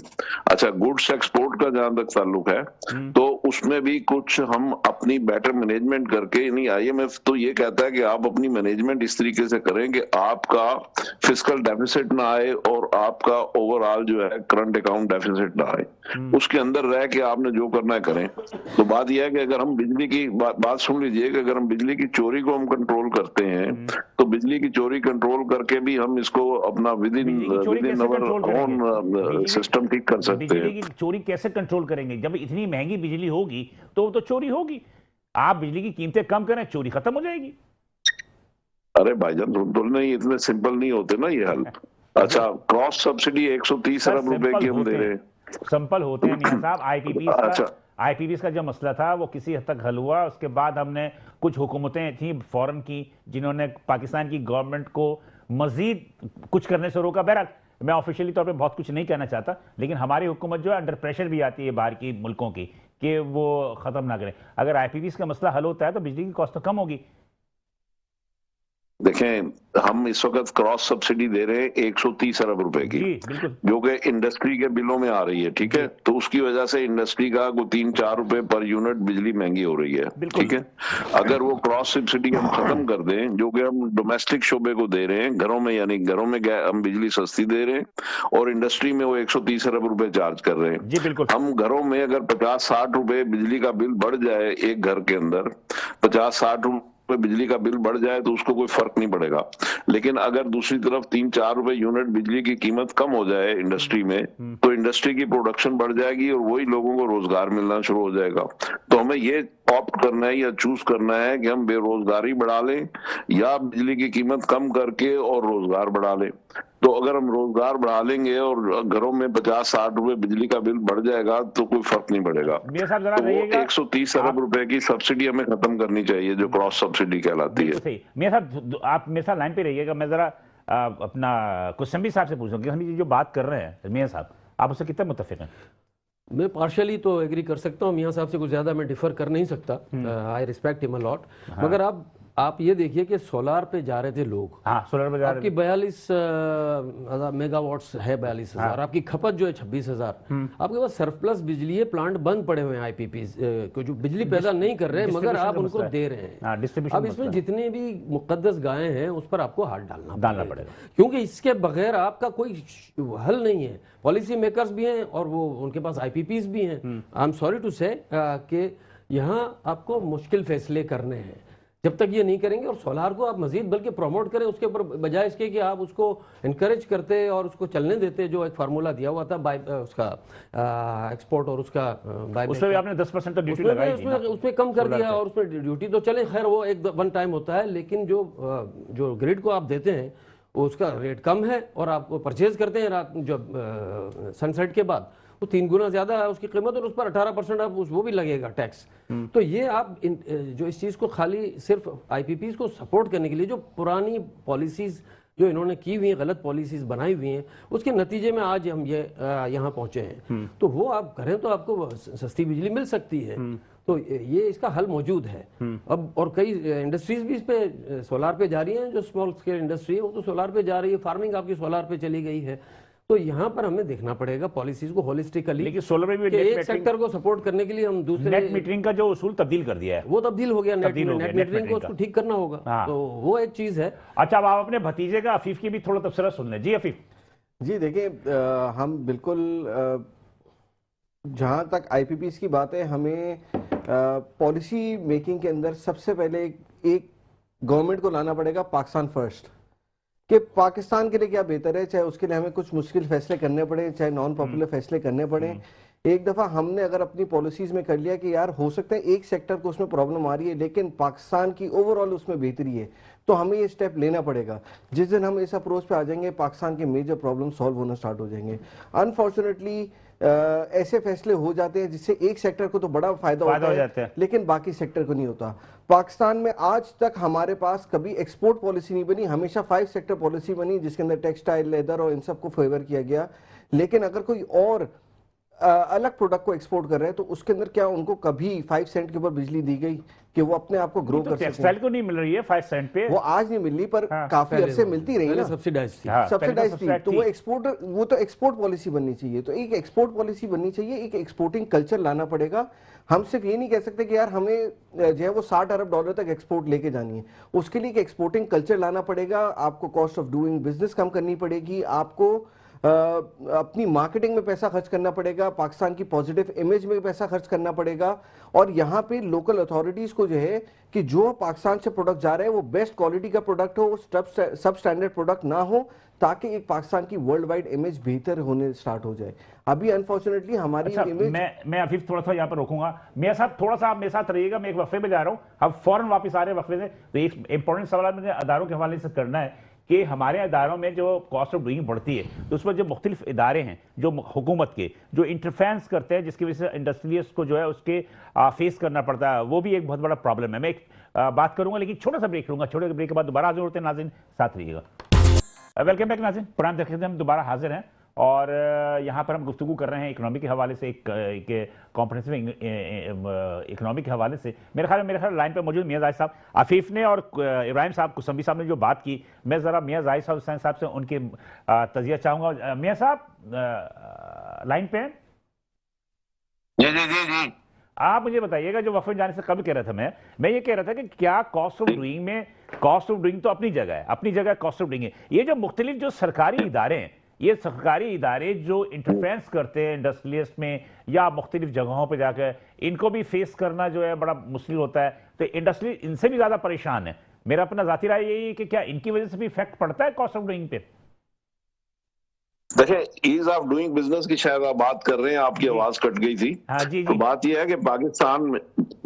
अच्छा, गुड्स एक्सपोर्ट का जहां तक ताल्लुक है तो उसमें भी कुछ हम अपनी बेटर मैनेजमेंट करके, नहीं आईएमएफ तो ये कहता है कि आप अपनी मैनेजमेंट इस तरीके से करें कि आपका फिस्कल डेफिसिट ना आए और आपका ओवरऑल जो है करंट अकाउंट डेफिसिट ना आए, उसके अंदर रह के आपने जो करना है करें। तो बात यह है कि अगर हम बिजली की बात सुन लीजिए कि अगर हम बिजली की चोरी को हम कंट्रोल करते हैं तो बिजली की चोरी कंट्रोल करके भी हम इसको अपना with in our own system ठीक कर सकते हैं। बिजली की चोरी कैसे कंट्रोल करेंगे? जब इतनी महंगी बिजली होगी तो चोरी होगी। आप बिजली की कीमतें कम करें, चोरी खत्म हो जाएगी। अरे भाईजान, नहीं इतने सिंपल नहीं होते ना ये हल। अच्छा, क्रॉस सब्सिडी 130 अरब रुपए की हम दे रहे हैं। सिंपल होते हैं मियां साहब। आईपीपीएस का जो मसला था वो किसी हद तक हल हुआ। उसके बाद हमने कुछ हुकूमतें थी फॉरेन की जिन्होंने पाकिस्तान की गवर्नमेंट को मजीद कुछ करने से रोका। बहरहाल मैं ऑफिशियली तौर पे बहुत कुछ नहीं कहना चाहता, लेकिन हमारी हुकूमत जो है अंडर प्रेशर भी आती है बाहर की मुल्कों की कि वो ख़त्म ना करें। अगर आईपीपीएस का मसला हल होता है तो बिजली की कॉस्ट तो कम होगी। देखें, हम इस वक्त क्रॉस सब्सिडी दे रहे हैं 130 अरब रुपए की, जो कि इंडस्ट्री के बिलों में आ रही है। ठीक है, तो उसकी वजह से इंडस्ट्री का 3-4 रुपए पर यूनिट बिजली महंगी हो रही है। ठीक है, अगर वो क्रॉस सब्सिडी हम खत्म कर दें जो कि हम डोमेस्टिक शोबे को दे रहे हैं, घरों में, यानी घरों में हम बिजली सस्ती दे रहे हैं और इंडस्ट्री में वो 130 अरब रुपए चार्ज कर रहे हैं। हम घरों में अगर 50-60 रुपए बिजली का बिल बढ़ जाए, एक घर के अंदर 50-60 रुपए बिजली का बिल बढ़ जाए तो उसको कोई फर्क नहीं पड़ेगा। लेकिन अगर दूसरी तरफ 3-4 रुपए यूनिट बिजली की कीमत कम हो जाए इंडस्ट्री में तो इंडस्ट्री की प्रोडक्शन बढ़ जाएगी और वही लोगों को रोजगार मिलना शुरू हो जाएगा। तो हमें ये ऑप्ट करना है या चूज करना है कि हम बेरोजगारी बढ़ा लें या बिजली की कीमत कम करके और रोजगार बढ़ा लें। तो अगर हम रोजगार बढ़ा लेंगे और घरों में 50-60 रुपए बिजली का बिल बढ़ जाएगा तो कोई फर्क नहीं पड़ेगा। तो वो 130 अरब रुपए की सब्सिडी हमें खत्म करनी चाहिए जो क्रॉस सब्सिडी कहलाती है। मियां साहब, आप मेरे साथ लाइन पे रहिएगा। मैं जरा अपना क्वेश्चन भी साहब से पूछूंगा। हम जो बात कर रहे हैं मियां साहब, आप उससे कितना मुत्तफिक हैं? मैं पार्शियली तो एग्री कर सकता हूँ, मियां साहब से कुछ ज़्यादा मैं डिफर कर नहीं सकता। I respect him a lot. मगर आप ये देखिए कि सोलार पे जा रहे थे लोग। हाँ, सोलर पे जा रहे थे। आपकी 42 मेगावाट्स है, 42,000। आपकी खपत जो है 26,000। आपके पास सरप्लस बिजली है, प्लांट बंद पड़े हुए हैं आईपीपी को जो बिजली पैदा नहीं कर रहे हैं मगर आप उनको दे रहे हैं। अब इसमें जितने भी मुकद्दस गायें हैं उस पर आपको हाथ डालना पड़ेगा, क्योंकि इसके बगैर आपका कोई हल नहीं है। पॉलिसी मेकर्स भी हैं और वो उनके पास आईपीपीज भी हैं। आई एम सॉरी टू से कि यहाँ आपको मुश्किल फैसले करने हैं। जब तक ये नहीं करेंगे और सोलार को आप मजीद बल्कि प्रमोट करें उसके ऊपर, बजाय इसके कि आप उसको इनकरेज करते और उसको चलने देते, जो एक फार्मूला दिया हुआ था बाय उसका एक्सपोर्ट और उसका बाय, उसमें भी आपने 10% ड्यूटी लगाई, उसमें कम कर दिया। और उसमें ड्यूटी तो चले, खैर वो एक वन टाइम होता है, लेकिन जो ग्रिड को आप देते हैं उसका रेट कम है और आप परचेज करते हैं रात जब सनसेट के बाद, वो 3 गुना ज्यादा है उसकी कीमत और उस पर 18% आप वो भी लगेगा टैक्स। तो ये आप जो इस चीज को खाली सिर्फ आईपीपीज को सपोर्ट करने के लिए जो पुरानी पॉलिसीज जो इन्होंने की हुई है, गलत पॉलिसीज बनाई हुई हैं, उसके नतीजे में आज हम ये यहाँ पहुंचे हैं। तो वो आप करें तो आपको सस्ती बिजली मिल सकती है, तो ये इसका हल मौजूद है। अब और कई इंडस्ट्रीज भी इस पे सोलार पे जा रही हैं, जो स्मॉल स्केल इंडस्ट्री है वो तो सोलार पे जा रही है, फार्मिंग आपकी सोलार पे चली गई है। तो यहाँ पर हमें देखना पड़ेगा पॉलिसीज को होलिस्टिकली, लेकिन सोलर में भी एक सेक्टर को सपोर्ट करने के लिए हम दूसरे नेट मीटरिंग का जो उसूल तब्दील कर दिया है, वो तब्दील हो गया, नेट तब्दील हो गया, नेट मीटरिंग को मीटरिंग उसको का। ठीक करना होगा। हाँ। तो वो एक चीज है। अच्छा, अब आप अपने भतीजे का अफीफ की भी थोड़ा तबसरा सुन लें। जी अफीफ। जी देखिए, हम बिल्कुल जहां तक आईपीपीस की बात है, हमें पॉलिसी मेकिंग के अंदर सबसे पहले एक गवर्नमेंट को लाना पड़ेगा पाकिस्तान फर्स्ट, कि पाकिस्तान के लिए क्या बेहतर है, चाहे उसके लिए हमें कुछ मुश्किल फैसले करने पड़े, चाहे नॉन पॉपुलर फैसले करने पड़े। एक दफा हमने अगर अपनी पॉलिसीज में कर लिया कि यार हो सकता है एक सेक्टर को उसमें प्रॉब्लम आ रही है, लेकिन पाकिस्तान की ओवरऑल उसमें बेहतरी है, तो हमें ये स्टेप लेना पड़ेगा। जिस दिन हम इस अप्रोच पे आ जाएंगे, पाकिस्तान के मेजर प्रॉब्लम सॉल्व होना स्टार्ट हो जाएंगे। अनफॉर्चुनेटली ऐसे फैसले हो जाते हैं जिससे एक सेक्टर को तो बड़ा फायदा होता है, लेकिन बाकी सेक्टर को नहीं होता। पाकिस्तान में आज तक हमारे पास कभी एक्सपोर्ट पॉलिसी नहीं बनी, हमेशा 5 सेक्टर पॉलिसी बनी, जिसके अंदर टेक्सटाइल, लेदर और इन सबको फेवर किया गया। लेकिन अगर कोई और अलग प्रोडक्ट को एक्सपोर्ट कर रहे हैं तो उसके अंदर क्या उनको कभी 5 सेंट के ऊपर बिजली दी गई कि वो अपने आप को ग्रो कर सकें? टेक्सटाइल को नहीं मिल रही है 5 सेंट पे, वो आज नहीं मिल रही, पर काफी अरसे मिलती रही ना, सब्सिडाइज थी। सब्सिडाइज थी, तो वो तो एक्सपोर्ट पॉलिसी बननी चाहिए। तो एक एक्सपोर्ट पॉलिसी बननी चाहिए, एक एक्सपोर्टिंग कल्चर लाना पड़ेगा। हम सिर्फ ये नहीं कह सकते कि यार हमें जो है वो $60 अरब तक एक्सपोर्ट लेके जानी है, उसके लिए एक एक्सपोर्टिंग कल्चर लाना पड़ेगा। आपको कॉस्ट ऑफ डूइंग बिजनेस कम करनी पड़ेगी, आपको अपनी मार्केटिंग में पैसा खर्च करना पड़ेगा, पाकिस्तान की पॉजिटिव इमेज में पैसा खर्च करना पड़ेगा, और यहाँ पे लोकल अथॉरिटीज को जो है कि जो पाकिस्तान से प्रोडक्ट जा रहे हैं वो बेस्ट क्वालिटी का प्रोडक्ट हो, सब स्टैंडर्ड प्रोडक्ट ना हो, ताकि एक पाकिस्तान की वर्ल्ड वाइड इमेज बेहतर होने स्टार्ट हो जाए। अभी अनफॉर्चुनेटली हमारी इमेज। मैं अभी थोड़ा सा यहाँ पर रोकूंगा, मेरे साथ थोड़ा सा आप मेरे साथ रहिएगा, मैं एक वक्फे में जा रहा हूँ, हम फौरन वापस आ रहे हैं वक्फे से। तो एक इंपॉर्टेंट सवाल मुझे अदारों के हवाले से करना है कि हमारे इदारों में जो कॉस्ट ऑफ डूइंग बढ़ती है, तो उसमें जो मुख्तलिफ इदारे हैं जो हुकूमत के जो इंटरफेरेंस करते हैं, जिसकी वजह से इंडस्ट्रियलिस्ट को जो है उसके फेस करना पड़ता है, वो भी एक बहुत बड़ा प्रॉब्लम है। मैं एक बात करूंगा, लेकिन छोटा सा ब्रेक लूंगा, छोटे ब्रेक के बाद दोबारा हाजिर होते हैं। नाज़रीन साथ रहिएगा। वेलकम बैक नाज़रीन, पुराने दरख्त हम दोबारा हाजिर हैं और यहाँ पर हम गुफ्तगू कर रहे हैं इकोनॉमी के हवाले से, एक कॉम्प्रिहेंसिव इकोनॉमी के हवाले से। मेरे ख्याल लाइन पर मौजूद मियां जाहिद साहब, आफीफ ने और इब्राहिम साहब कुसम्बी साहब ने जो बात की, मैं ज़रा मियां जाहिद साहब से उनके तजिया चाहूँगा। मियां साहब लाइन पे हैं? जी जी जी जी। आप मुझे बताइएगा, जो वक्फे जाने से कब कह रहा था मैं ये कह रहा था कि क्या कॉस्ट ऑफ डूइंग में, कॉस्ट ऑफ डूइंग तो अपनी जगह है, अपनी जगह कॉस्ट ऑफ डूइंग है, ये जो मुख्तलिफ जो सरकारी इदारे हैं, ये सरकारी इदारे जो इंटरफेरेंस करते हैं इंडस्ट्रियलिस्ट में या मुख्तलिफ जगहों पे जाकर, इनको भी फेस करना जो है बड़ा मुश्किल होता है। तो इंडस्ट्री इनसे भी ज्यादा परेशान है। मेरा अपना जाती राय यही है कि क्या इनकी वजह से भी इफेक्ट पड़ता है कॉस्ट ऑफ डूइंग पे? देखिए, ईज ऑफ डूइंग बिजनेस की शायद आप बात कर रहे हैं, आपकी आवाज कट गई थी। हाँ जी तो जी। बात यह है कि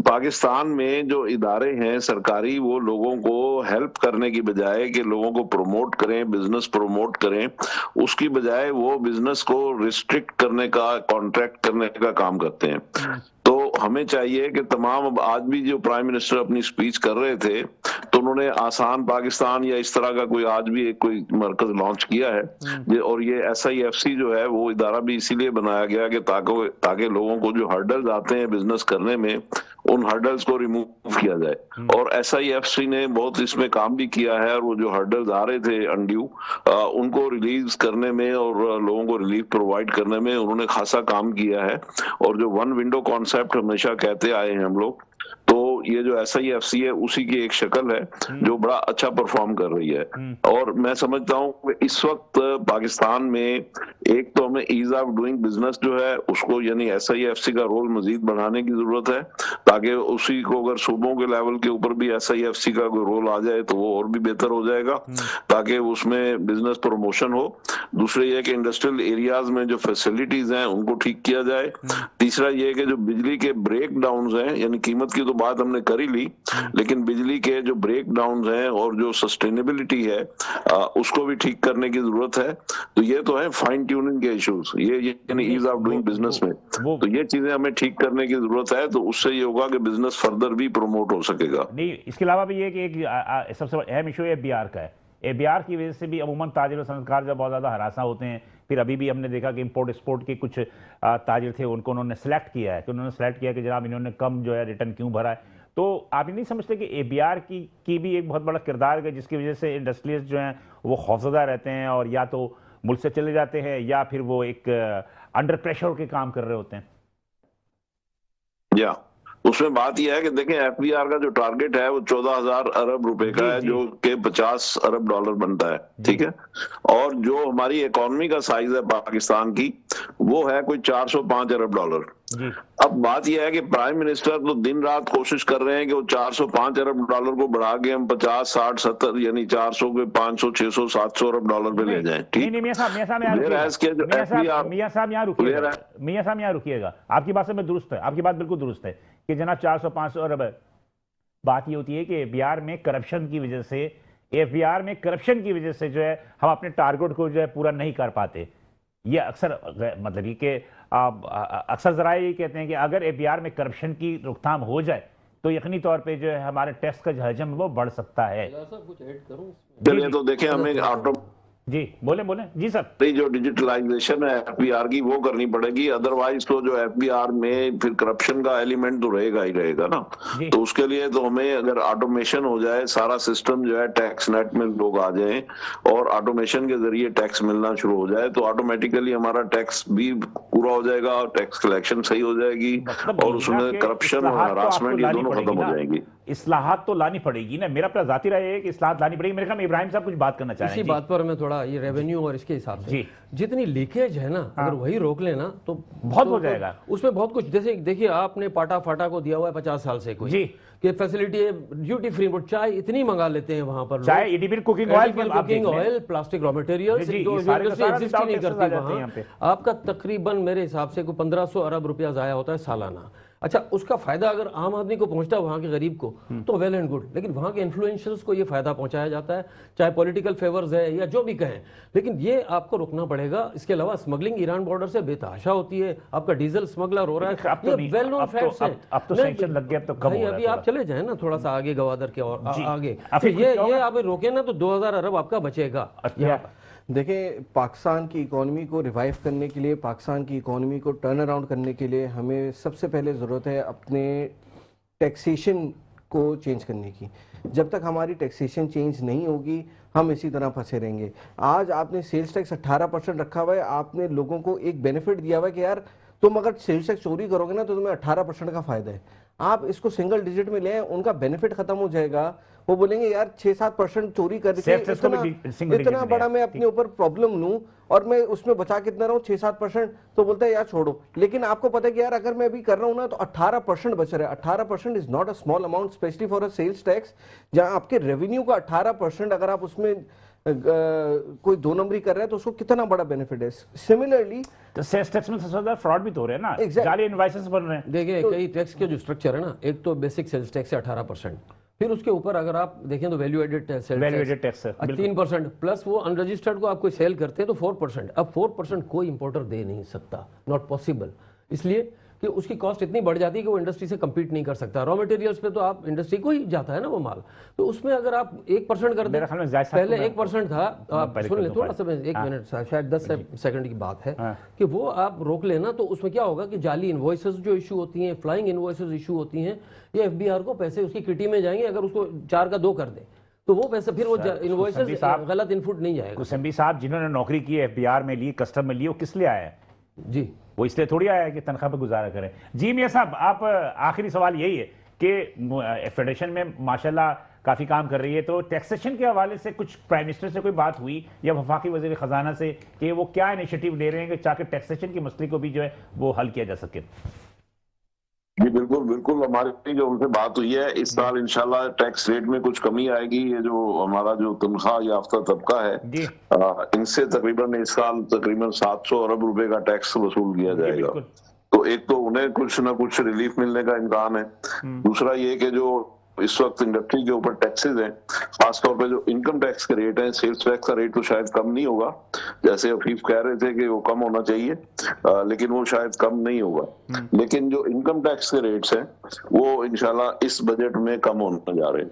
पाकिस्तान में जो इदारे हैं सरकारी, वो लोगों को हेल्प करने की बजाय कि लोगों को प्रमोट करें, बिजनेस प्रमोट करें, उसकी बजाय वो बिजनेस को रिस्ट्रिक्ट करने का, कॉन्ट्रैक्ट करने का काम करते हैं। तो हमें चाहिए कि तमाम, आज भी जो प्राइम मिनिस्टर अपनी स्पीच कर रहे थे तो उन्होंने आसान पाकिस्तान या इस तरह का कोई आज भी एक कोई मरकज लॉन्च किया है, और ये SIFC जो है वो इदारा भी इसीलिए बनाया गया कि ताकि लोगों को जो हर्डल्स आते हैं बिजनेस करने में, उन हर्डल्स को रिमूव किया जाए। और SIFC ने बहुत इसमें काम भी किया है, और वो जो हर्डल्स आ रहे थे अनड्यू, उनको रिलीज करने में और लोगों को रिलीफ प्रोवाइड करने में उन्होंने खासा काम किया है। और जो वन विंडो कॉन्सेप्ट हमेशा कहते आए हैं हम लोग, तो ये जो SIFC है उसी की एक शक्ल है जो बड़ा अच्छा परफॉर्म कर रही है। और मैं समझता हूँ कि इस वक्त पाकिस्तान में एक तो हमें ईज ऑफ डूइंग बिजनेस जो है उसको, यानी SIFC का रोल मजीद बढ़ाने की जरूरत है, ताकि उसी को अगर सूबों के लेवल के ऊपर भी SIFC का कोई रोल आ जाए तो वो और भी बेहतर हो जाएगा, ताकि उसमें बिजनेस प्रमोशन हो। दूसरा ये कि इंडस्ट्रियल एरियाज में जो फैसिलिटीज हैं उनको ठीक किया जाए। तीसरा ये कि जो बिजली के ब्रेक डाउन हैं, यानी कीमत की तो बात हमने कर ही ली, लेकिन बिजली के जो ब्रेक डाउन हैं और जो सस्टेनेबिलिटी है उसको भी ठीक करने की जरूरत है। तो ये तो है फाइन ट्यूनिंग के इश्यूज, ये यानी ईज ऑफ डूइंग बिजनेस में, तो ये चीजें हमें ठीक करने की जरूरत है। तो उससे ये होगा कि बिजनेस फर्दर भी प्रमोट हो सकेगा। नहीं, इसके अलावा भी ये कि एक सबसे अहम इशू है BR का है एबीआर की वजह से भी अमूमन ताजिर और सनअतकार जब बहुत ज़्यादा हरासा होते हैं, फिर अभी भी हमने देखा कि इंपोर्ट एक्सपोर्ट के कुछ ताजिर थे, उनको उन्होंने सेलेक्ट किया है कि उन्होंने सेलेक्ट किया कि जनाब इन्होंने कम जो है रिटर्न क्यों भरा है। तो आप ये नहीं समझते कि एबीआर की भी एक बहुत बड़ा किरदार है जिसकी वजह से इंडस्ट्रियलिस्ट जो हैं वो खौफजदा रहते हैं और या तो मुल्क से चले जाते हैं या फिर वो एक अंडर प्रेशर के काम कर रहे होते हैं? या उसमें बात यह है कि देखें एफबीआर का जो टारगेट है वो 14,000 अरब रुपए का है, जो कि 50 अरब डॉलर बनता है, ठीक है। और जो हमारी इकोनॉमी का साइज है पाकिस्तान की वो है कोई 405 अरब डॉलर। अब बात यह है कि प्राइम मिनिस्टर तो दिन रात कोशिश कर रहे हैं कि वो 405 अरब डॉलर को बढ़ा के हम 50, 60, 70 यानी 400 के 500, 600, 700 अरब डॉलर पे ले जाएं, ठीक। मियां साहब यहाँ रुकिएगा, आपकी बात से मैं दुरुस्त है, आपकी बात बिल्कुल दुरुस्त है कि जनाब 400-500 अरब है। बात ये होती है कि एफबीआर में करप्शन की वजह से जो है हम अपने टारगेट को जो है पूरा नहीं कर पाते। ये अक्सर मतलब ये कि अक्सर जरा ये कहते हैं कि अगर एफबीआर में करप्शन की रोकथाम हो जाए तो यकीनी तौर पे जो है हमारे टैक्स का जो हजम वो बढ़ सकता है। कुछ ऐड करूं? चलिए तो देखें हमें ऑटो जी बोले जी सर। जो डिजिटलाइजेशन है एफबीआर की वो करनी पड़ेगी, अदरवाइज तो जो एफबीआर में फिर करप्शन का एलिमेंट तो रहेगा ही रहेगा ना। तो उसके लिए तो हमें अगर ऑटोमेशन हो जाए, सारा सिस्टम जो है टैक्स नेट में लोग आ जाएं और ऑटोमेशन के जरिए टैक्स मिलना शुरू हो जाए तो ऑटोमेटिकली हमारा टैक्स भी पूरा हो जाएगा और टैक्स कलेक्शन सही हो जाएगी और उसमें करप्शन और हरासमेंट ये दोनों खत्म हो जाएंगी। इस्लाहात तो लानी पड़ेगी ना, मेरा अपना जाती राय है कि इस्लाहात लानी पड़ेगी। मेरे ख्याल में इब्राहिम साहब कुछ बात करना चाह रहे हैं। इसी बात पर मैं थोड़ा ये रेवेन्यू और इसके हिसाब से जितनी लीकेज है ना, अगर वही रोक लेना तो बहुत हो जाएगा। उसमें बहुत कुछ, जैसे देखिए आपने पाटा फाटा को दिया हुआ है 50 साल से कोई कि फैसिलिटी है ड्यूटी फ्री, चाय इतनी मंगा लेते हैं वहां पर, चाय ADB cooking oil plastic raw material exist ही नहीं करती वहां। आपका तकरीबन मेरे हिसाब से कोई 1500 अरब रुपया जाया होता है सालाना। अच्छा, उसका फायदा अगर आम आदमी को पहुंचता है वहां के गरीब को तो वेल एंड गुड, लेकिन वहां के इन्फ्लुएंशर्स को ये फायदा पहुंचाया जाता है, चाहे पॉलिटिकल फेवर्स है या जो भी कहें, लेकिन ये आपको रोकना पड़ेगा। इसके अलावा स्मगलिंग ईरान बॉर्डर से बेतहाशा होती है, आपका डीजल स्मगलर हो रहा है, ये वेल नोन फैक्ट्स है। अब तो सैंक्शन लग गया तो कम हो रहा है। अभी आप चले जाए ना थोड़ा सा आगे गवादर के और आगे, ये आप रोके ना तो 2000 अरब आपका बचेगा। देखें, पाकिस्तान की इकोनॉमी को रिवाइव करने के लिए, पाकिस्तान की इकोनॉमी को टर्न अराउंड करने के लिए हमें सबसे पहले ज़रूरत है अपने टैक्सेशन को चेंज करने की। जब तक हमारी टैक्सेशन चेंज नहीं होगी हम इसी तरह फंसे रहेंगे। आज आपने सेल्स टैक्स 18% रखा हुआ है, आपने लोगों को एक बेनिफिट दिया हुआ है कि यार तुम अगर सेल्स टैक्स चोरी करोगे ना तो तुम्हें 18% का फायदा है। आप इसको सिंगल डिजिट में लें, उनका बेनिफिट खत्म हो जाएगा। वो बोलेंगे यार 6-7% चोरी करके इतना बड़ा मैं अपने ऊपर प्रॉब्लम लूं और मैं उसमें बचा कितना रहा हूं 6-7%, तो बोलता है यार छोड़ो। लेकिन आपको पता है कि यार अगर मैं अभी कर रहा हूं ना तो 18% बच रहा है। 18% is not a small amount, specially for a sales tax, जहां आपके रेवेन्यू का 18% अगर आप उसमें कोई 2 नंबरी कर रहा है तो उसको कितना बड़ा बेनिफिट है। सिमिलरली तो सेल्स टैक्स में सबसे ज्यादा फ्रॉड भी तो हो रहे हैं ना, जाली इनवॉइसेस बन रहे हैं। देखिए कई टैक्स के जो स्ट्रक्चर है ना, एक तो बेसिक सेल्स टैक्स है 18%, फिर उसके ऊपर अगर आप देखें तो वैल्यू एडेड टैक्स 3%, प्लस वो अनरजिस्टर्ड को आप कोई सेल करते हैं तो 4%। अब 4% कोई इंपोर्टर दे नहीं सकता, नॉट पॉसिबल, इसलिए कि उसकी कॉस्ट इतनी बढ़ जाती है कि वो इंडस्ट्री से compete नहीं कर सकता। रॉ मटेरियल्स पे तो आप इंडस्ट्री को ही जाता है ना वो माल, तो उसमें अगर आप 1% कर दें, पहले 1% था, आप सुन ले थोड़ा सा, 1 मिनट शायद 10 सेकंड की बात है कि वो आप रोक लेना तो उसमें क्या होगा कि जाली इनवॉइसेस जो इशू होती हैं, फ्लाइंग इनवॉइसेस इशू होती हैं, ये एफबीआर को पैसे उसकी किटी में जाएंगे। अगर उसको 4 का 2 कर दे तो वो पैसे फिर वो इनवॉइसेस गलत इनपुट नहीं जाएगा। कुसम्बी साहब जिन्होंने नौकरी की है एफबीआर में ली, कस्टम में ली, वो किस लिए आया है? जी वो इसलिए थोड़ी आया है कि तनख्वाह पे गुजारा करें। जी मियां साहब, आप आखिरी सवाल यही है कि फेडरेशन में माशाल्लाह काफी काम कर रही है, तो टैक्सेशन के हवाले से कुछ प्राइम मिनिस्टर से कोई बात हुई या वफाकी वजीर खजाना से कि वो क्या इनिशिएटिव ले रहे हैं कि ताकि टैक्सेशन की मसले को भी जो है वो हल किया जा सके? जी बिल्कुल बिल्कुल, हमारी जो उनसे बात हुई है, इस साल इंशाल्लाह टैक्स रेट में कुछ कमी आएगी। ये जो हमारा जो तनख्वाह याफ्ता तबका है इनसे तकरीबन इस साल तकरीबन 700 अरब रुपए का टैक्स वसूल किया जाएगा। तो एक तो उन्हें कुछ ना कुछ रिलीफ मिलने का इम्कान है, दूसरा ये कि जो इस वक्त इंडस्ट्री के ऊपर टैक्सेस हैं, खासतौर पे जो इनकम टैक्स के रेट हैं, सेल्स टैक्स का रेट तो शायद कम नहीं होगा, जैसे अफीफ कह रहे थे कि वो कम होना चाहिए, लेकिन वो शायद कम नहीं होगा। लेकिन जो इनकम टैक्स के रेट्स हैं वो इंशाल्लाह इस बजट में कम होने जा रहे हैं।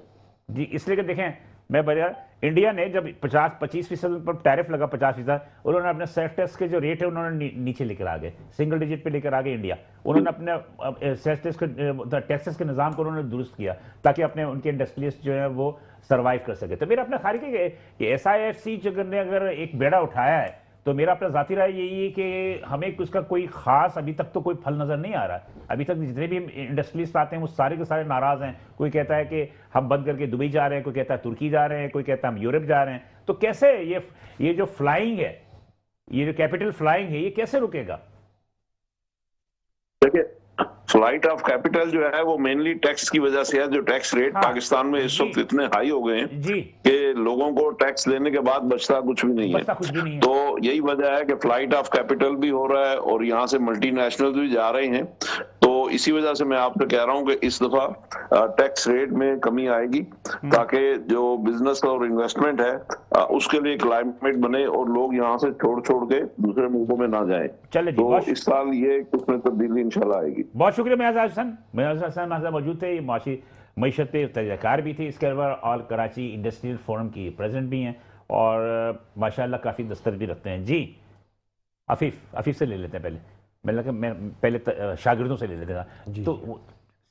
जी, इसलिए कि देखें मैं बजा इंडिया ने जब 25% पर टैरिफ लगा 50%, उन्होंने अपने सेल्फ टैक्स के जो रेट है उन्होंने नीचे लेकर आ गए, सिंगल डिजिट पे लेकर आ गए इंडिया। उन्होंने अपने सेल्फ टैक्स के टैक्सेस के निज़ाम को उन्होंने दुरुस्त किया ताकि अपने उनके इंडस्ट्रियलिस्ट जो है वो सर्वाइव कर सके। तो मेरा अपना ख्याल है कि SIFC ने अगर एक बेड़ा उठाया है तो मेरा अपना जाती राय यही है कि हमें उसका कोई खास अभी तक तो कोई फल नजर नहीं आ रहा है। अभी तक जितने भी इंडस्ट्रियलिस्ट आते हैं वो सारे के सारे नाराज हैं। कोई कहता है कि हम बंद करके दुबई जा रहे हैं, कोई कहता है तुर्की जा रहे हैं, कोई कहता है हम यूरोप जा रहे हैं। तो कैसे ये जो फ्लाइंग है, ये जो कैपिटल फ्लाइंग है, ये कैसे रुकेगा? देखिए, फ्लाइट ऑफ कैपिटल जो है वो मेनली टैक्स की वजह से है। जो टैक्स रेट पाकिस्तान में इस वक्त इतने हाई हो गए हैं कि लोगों को टैक्स देने के बाद बचता कुछ भी नहीं है। तो यही वजह है कि फ्लाइट ऑफ कैपिटल भी हो रहा है और यहाँ से मल्टीनेशनल भी जा रहे हैं। तो इसी वजह से मैं आपसे कह रहा हूँ कि इस दफा टैक्स रेट में कमी आएगी ताकि जो बिजनेस और इन्वेस्टमेंट है उसके लिए क्लाइमेट बने और लोग यहाँ से छोड़ के दूसरे मुल्कों में ना जाएं। तो इस साल ये कुछ में तब्दीली इंशाल्लाह आएगी। बहुत शुक्रिया मेयाज़ हसन। मेयाज़ हसन हमारे मौजूद थे, माशी मईशत पे तजरकार भी थी, इसके अलावा ऑल कराची इंडस्ट्रियल फोरम की प्रेसिडेंट भी हैं और माशाल्लाह काफ़ी दस्तर भी रखते हैं। जी आफिफ से ले लेते हैं पहले। मैं पहले शागिर्दों से ले लेता था। तो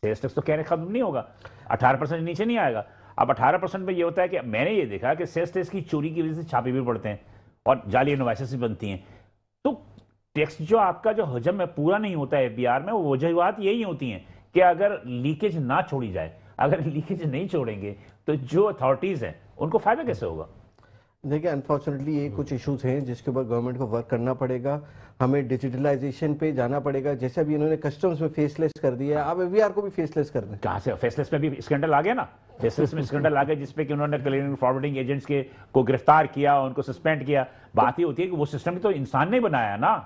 सेल्स टैक्स तो कह रहे खत्म नहीं होगा, 18% नीचे नहीं आएगा। अब 18% पे ये होता है कि मैंने ये देखा कि सेल्स टैक्स की चोरी की वजह से छापे भी पड़ते हैं और जाली इनवॉइसेस भी बनती हैं। तो टैक्स जो आपका जो हजम है पूरा नहीं होता है FBR में, वो वजूहत यही होती हैं कि अगर लीकेज ना छोड़ी जाए, अगर लीकेज नहीं छोड़ेंगे तो जो अथॉरिटीज़ हैं उनको फ़ायदा कैसे होगा? देखिए, अनफॉर्चुनेटली ये कुछ इश्यूज हैं जिसके ऊपर गवर्नमेंट को वर्क करना पड़ेगा। हमें डिजिटलाइजेशन पे जाना पड़ेगा। जैसे अभी इन्होंने कस्टम्स में फेसलेस कर दिया, अब FBR को भी फेसलेस कर दें। कहाँ से फेसलेस में भी स्कैंडल आ गया ना, फेसलेस में स्कैंडल आ गया जिसपे कि उन्होंने क्लियरिंग फॉरवर्डिंग एजेंट्स को गिरफ्तार किया, उनको सस्पेंड किया। बात ये होती है कि वो सिस्टम भी तो इंसान ने बनाया ना।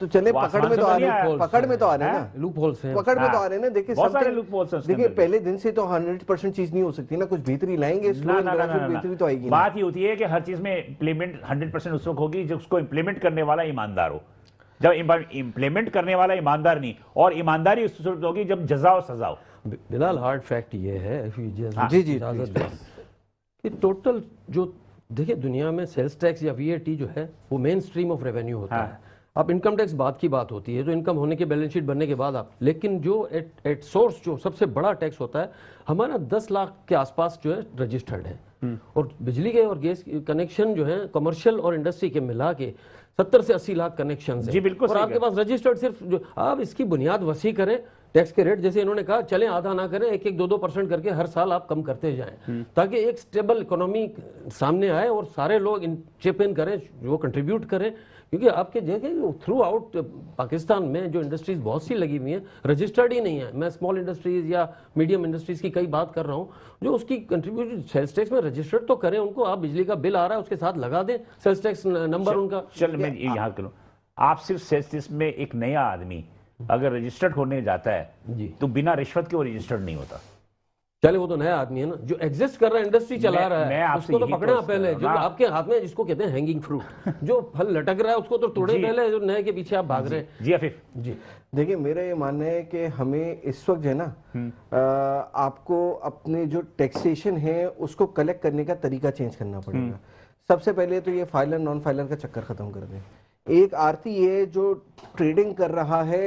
तो चले पकड़ में तो आ रहे हैं, पकड़ में तो आ रहे हैं ना, लूप होल्स हैं, पकड़ में तो आ रहे हैं ना। देखिए बहुत सारे लूप होल्स हैं। देखिए, पहले दिन से तो 100% चीज नहीं हो सकती ना, कुछ भीतरी लाएंगे, स्लो एंड ग्रेजुअल भीतरी तो आएगी। बात ये होती है कि हर चीज में इम्प्लीमेंट 100% उस वक्त होगी जब उसको इम्प्लीमेंट करने वाला ईमानदार हो। जब इम्प्लीमेंट करने वाला ईमानदार नहीं, और ईमानदारी उस सूरत होगी जब जजा और सजा हो। बिलाल, हार्ड फैक्ट ये है जी कि टोटल जो देखिए दुनिया में सेल्स टैक्स या VAT जो है वो मेन स्ट्रीम ऑफ रेवेन्यू होता है। अब इनकम टैक्स बात की बात होती है, तो इनकम होने के बैलेंस शीट बनने के बाद आप, लेकिन जो एट सोर्स जो सबसे बड़ा टैक्स होता है हमारा 10 लाख के आसपास जो है रजिस्टर्ड है। और बिजली के और गैस कनेक्शन जो है कमर्शियल और इंडस्ट्री के मिला के 70 से 80 लाख कनेक्शन है। जी बिल्कुल। और आपके पास रजिस्टर्ड सिर्फ जो आप इसकी बुनियाद वसी करें, टैक्स के रेट जैसे इन्होंने कहा चलें आधा ना करें, 1-2% करके हर साल आप कम करते जाएं ताकि एक स्टेबल इकोनॉमी सामने आए और सारे लोग चिप इन करें, वो कंट्रीब्यूट करें। क्योंकि आपके जगह थ्रू आउट पाकिस्तान में जो इंडस्ट्रीज बहुत सी लगी हुई हैं रजिस्टर्ड ही नहीं है। मैं स्मॉल इंडस्ट्रीज या मीडियम इंडस्ट्रीज की कई बात कर रहा हूँ जो उसकी कंट्रीब्यूशन सेल्स टैक्स में रजिस्टर्ड तो करें उनको। आप बिजली का बिल आ रहा है उसके साथ लगा दें सेल्स टैक्स नंबर उनका। चल मैं यहाँ करूँ, आप सिर्फ सेल्स टैक्स में एक नया आदमी अगर रजिस्टर्ड होने जाता है जी तो बिना रिश्वत के वो रजिस्टर्ड नहीं होता। चले वो तो नया आदमी है ना, जो एग्जिस्ट कर रहा है इंडस्ट्री चला रहा है उसको तो पकड़े पहले। जो आपके हाथ में जिसको कहते हैं हैंगिंग फ्रूट, जो फल लटक रहा है उसको तो तोड़े पहले, जो नए के पीछे आप भाग रहे हैं। जी आफिफ जी देखिए, मेरा ये मानना है कि हमें इस वक्त जो है ना आपको अपने जो टैक्सेशन है उसको कलेक्ट करने का तरीका चेंज करना पड़ेगा। सबसे पहले तो ये फाइलर नॉन फाइलर का चक्कर खत्म कर दें। एक आरती है जो ट्रेडिंग कर रहा है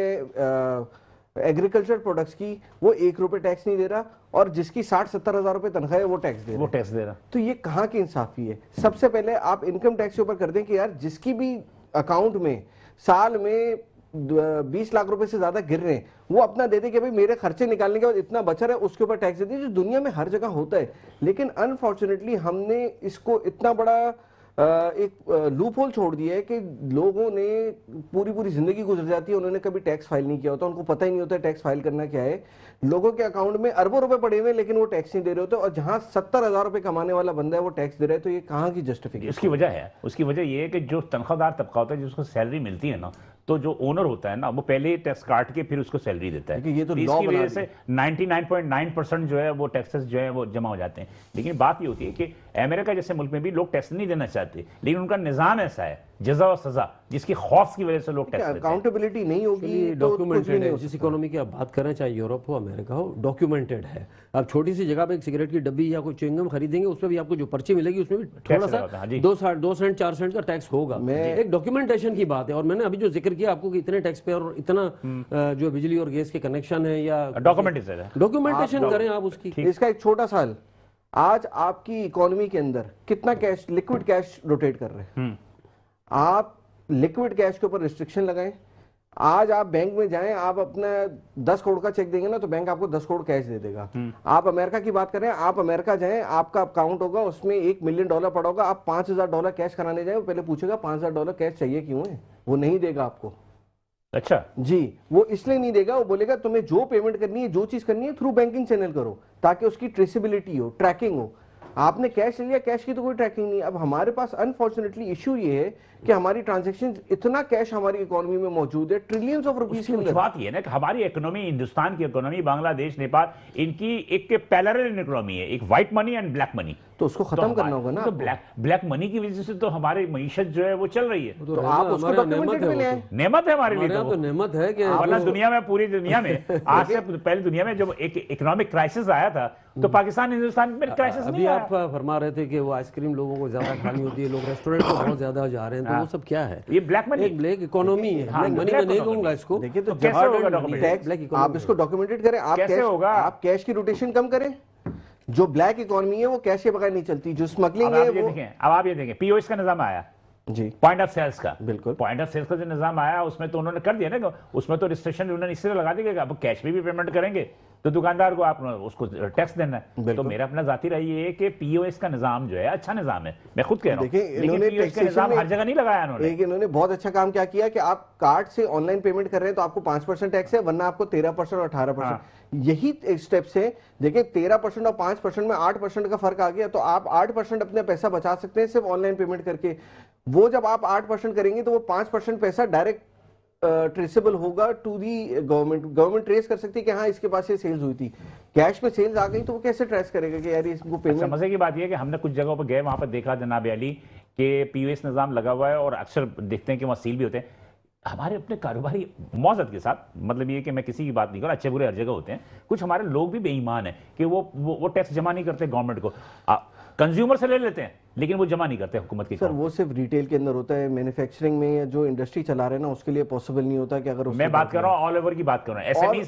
एग्रीकल्चर प्रोडक्ट्स की, वो 1 रुपए टैक्स नहीं दे रहा, और जिसकी 60-70 हजार रुपए तनख्वाह है वो टैक्स दे रहा। तो ये कहाँ की इंसाफी है? सबसे पहले आप इनकम टैक्स के ऊपर कर दें कि यार जिसकी भी अकाउंट में साल में 20 लाख रुपए से ज्यादा गिर रहे हैं वो अपना दे दे कि भाई मेरे खर्चे निकालने के बाद इतना बचा है उसके ऊपर टैक्स दे दीजिए, जो दुनिया में हर जगह होता है। लेकिन अनफॉर्चुनेटली हमने इसको इतना बड़ा एक लूप होल छोड़ दिया है कि लोगों ने पूरी जिंदगी गुजर जाती है, उन्होंने कभी टैक्स फाइल नहीं किया होता, उनको पता ही नहीं होता टैक्स फाइल करना क्या है। लोगों के अकाउंट में अरबों रुपए पड़े हुए लेकिन वो टैक्स नहीं दे रहे होते, और जहां 70,000 रुपए कमाने वाला बंदा है वो टैक्स दे रहा है। तो ये कहाँ की जस्टिफिकेशन? उसकी वजह है, उसकी वजह ये है कि जो तनख्वाहदार तबका होता है जिसको सैलरी मिलती है ना, तो जो ओनर होता है ना वो पहले ही टैक्स काट के फिर उसको सैलरी देता है। ये तो इसकी वजह से 99.9% जो है वो टैक्सेस जो है वो जमा हो जाते हैं। लेकिन बात ये होती है कि अमेरिका जैसे मुल्क में भी लोग टैक्स नहीं देना चाहते, लेकिन उनका निज़ाम ऐसा है जजा और सजा, जिसकी खौफ की वजह से लोग टैक्स देते हैं। अकाउंटेबिलिटी नहीं होगी तो कुछ भी डॉक्यूमेंटेड नहीं है। हो जिस सकता। इकोनॉमी की आप बात करें, चाहे यूरोप हो अमेरिका हो, डॉक्यूमेंटेड है। आप छोटी सी जगह पे एक सिगरेट की डब्बी या कोई च्युइंगम खरीदेंगे, उसमें भी आपको जो पर्ची मिलेगी उसमें भी थोड़ा लगा सा होता है, हाँ जी। 2 सेंट 4 सेंट का टैक्स होगा। एक डॉक्यूमेंटेशन की बात है। और मैंने अभी जो जिक्र किया आपको कि इतने टैक्स पे और इतना जो बिजली और गैस के कनेक्शन है या डॉक्यूमेंटेशन करें आप उसकी। इसका एक छोटा सा हल, आज आपकी इकोनॉमी के अंदर कितना कैश, लिक्विड कैश रोटेट कर रहे हैं, आप लिक्विड कैश के ऊपर रिस्ट्रिक्शन लगाएं। आज आप बैंक में जाएं, आप अपना 10 करोड़ का चेक देंगे ना तो बैंक आपको 10 करोड़ कैश दे देगा। आप अमेरिका की बात करें, आप अमेरिका जाएं, आपका अकाउंट होगा, उसमें $1 मिलियन पड़ा होगा, आप $5,000 कैश कराने जाए, वो पहले पूछेगा $5,000 कैश चाहिए क्यों है, वो नहीं देगा आपको। अच्छा जी, वो इसलिए नहीं देगा, वो बोलेगा तुम्हें जो पेमेंट करनी है, जो चीज करनी है थ्रू बैंकिंग चैनल करो, ताकि उसकी ट्रेसेबिलिटी हो, ट्रैकिंग हो। आपने कैश लिया, कैश की तो कोई ट्रैकिंग नहीं। अब हमारे पास अनफॉर्चुनेटली इशू ये है कि हमारी ट्रांजैक्शन, इतना कैश हमारी इकोनॉमी में मौजूद है, ट्रिलियंस ऑफ रुपीस के अंदर। बात ये है ना कि हमारी इकोनॉमी, हिंदुस्तान की इकोनॉमी, बांग्लादेश, नेपाल, इनकी एक पैरेलल इकोनॉमी है, एक white money and black money. तो उसको खत्म करना होगा ना। तो ब्लैक मनी की वजह से तो हमारी मईशत जो है वो चल रही है। तो आप उसको डॉक्यूमेंटेड में ले आए। नेमत है हमारे लिए तो नेमत है कि वरना दुनिया में, पूरी दुनिया में आज से पहले दुनिया में जब एक इकोनॉमिक क्राइसिस आया था तो पाकिस्तान, हिंदुस्तान में क्राइसिस अभी नहीं आया। आप फरमा रहे थे कि वो आइसक्रीम लोगों को ज्यादा खानी होती है, लोग रेस्टोरेंट को बहुत ज्यादा जा रहे हैं, तो वो सब क्या है? ये ब्लैक मनी, एक ब्लैक इकोनॉमी है। हाँ, ब्लैक मनी black में नहीं economy। कहूंगा इसको। देखिए तो कैसे hard होगा and document? tax, Black economy आप इसको डॉक्यूमेंटेड करें। आप कैसे कैश, होगा? आप कैश की रोटेशन कम करें। जो ब्लैक इकोनॉमी है वो कैश के बगैर नहीं चलती, जो स्मगलिंग अब है आप ये वो। देखें, अब आप ये देखें, पीओएस का निजाम आया, जी पॉइंट ऑफ सेल्स का। बिल्कुल। पॉइंट ऑफ सेल्स का जो निजाम आया उसमें तो उन्होंने कर दिया ना कि उसमें तो रिस्ट्रिक्शन उन्होंने इसलिए लगा दी कि अब कैश में भी पेमेंट करेंगे तो दुकानदार को आप उसको टैक्स देना है। तो मेरा अपना जाती राय ये है कि पीओएस का निजाम जो है अच्छा निजाम है, मैं खुद कह रहा हूं। देखिए, लेकिन इन्होंने POS का taxation निजाम में हर जगह नहीं लगाया इन्होंने। एक इन्होंने बहुत अच्छा काम क्या किया कि आप कार्ड से ऑनलाइन पेमेंट कर रहे हैं तो आपको 5% टैक्स है, वरना आपको 13% और 18%। यही स्टेप्स है। देखिए 13% और 5% में 8% का फर्क आ गया, तो आप 8% अपने पैसा बचा सकते हैं सिर्फ ऑनलाइन पेमेंट करके। वो जब आप 8% करेंगे तो वो 5% पैसा डायरेक्ट ट्रेसेबल होगा to the government. Government trace कर सकती है कि हाँ इसके पास ये सेल्स हुई थी। कैश में सेल्स आ गई तो वो कैसे ट्रेस करेगा कि यार इसको पेमेंट। मजे की बात यह है कि हमने कुछ जगहों पर गए, वहां पर देखा जनाब अली कि पीओएस निजाम लगा हुआ है और अक्सर देखते हैं कि वहाँ सील भी होते हैं। हमारे अपने कारोबारी मौजत के साथ, मतलब ये कि मैं किसी की बात नहीं कर रहा, अच्छे बुरे हर जगह होते हैं, कुछ हमारे लोग भी बेईमान हैं कि वो टैक्स जमा नहीं करते गवर्नमेंट को, कंज्यूमर से ले लेते हैं लेकिन वो जमा नहीं करते हुकूमत की। सर वो सिर्फ रिटेल के अंदर होता है, मैन्युफैक्चरिंग में या जो इंडस्ट्री चला रहे हैं ना उसके लिए पॉसिबल नहीं होता कि अगर मैं बात कर रहा हूँ ऑल ओवर की बात कर रहा हूँ।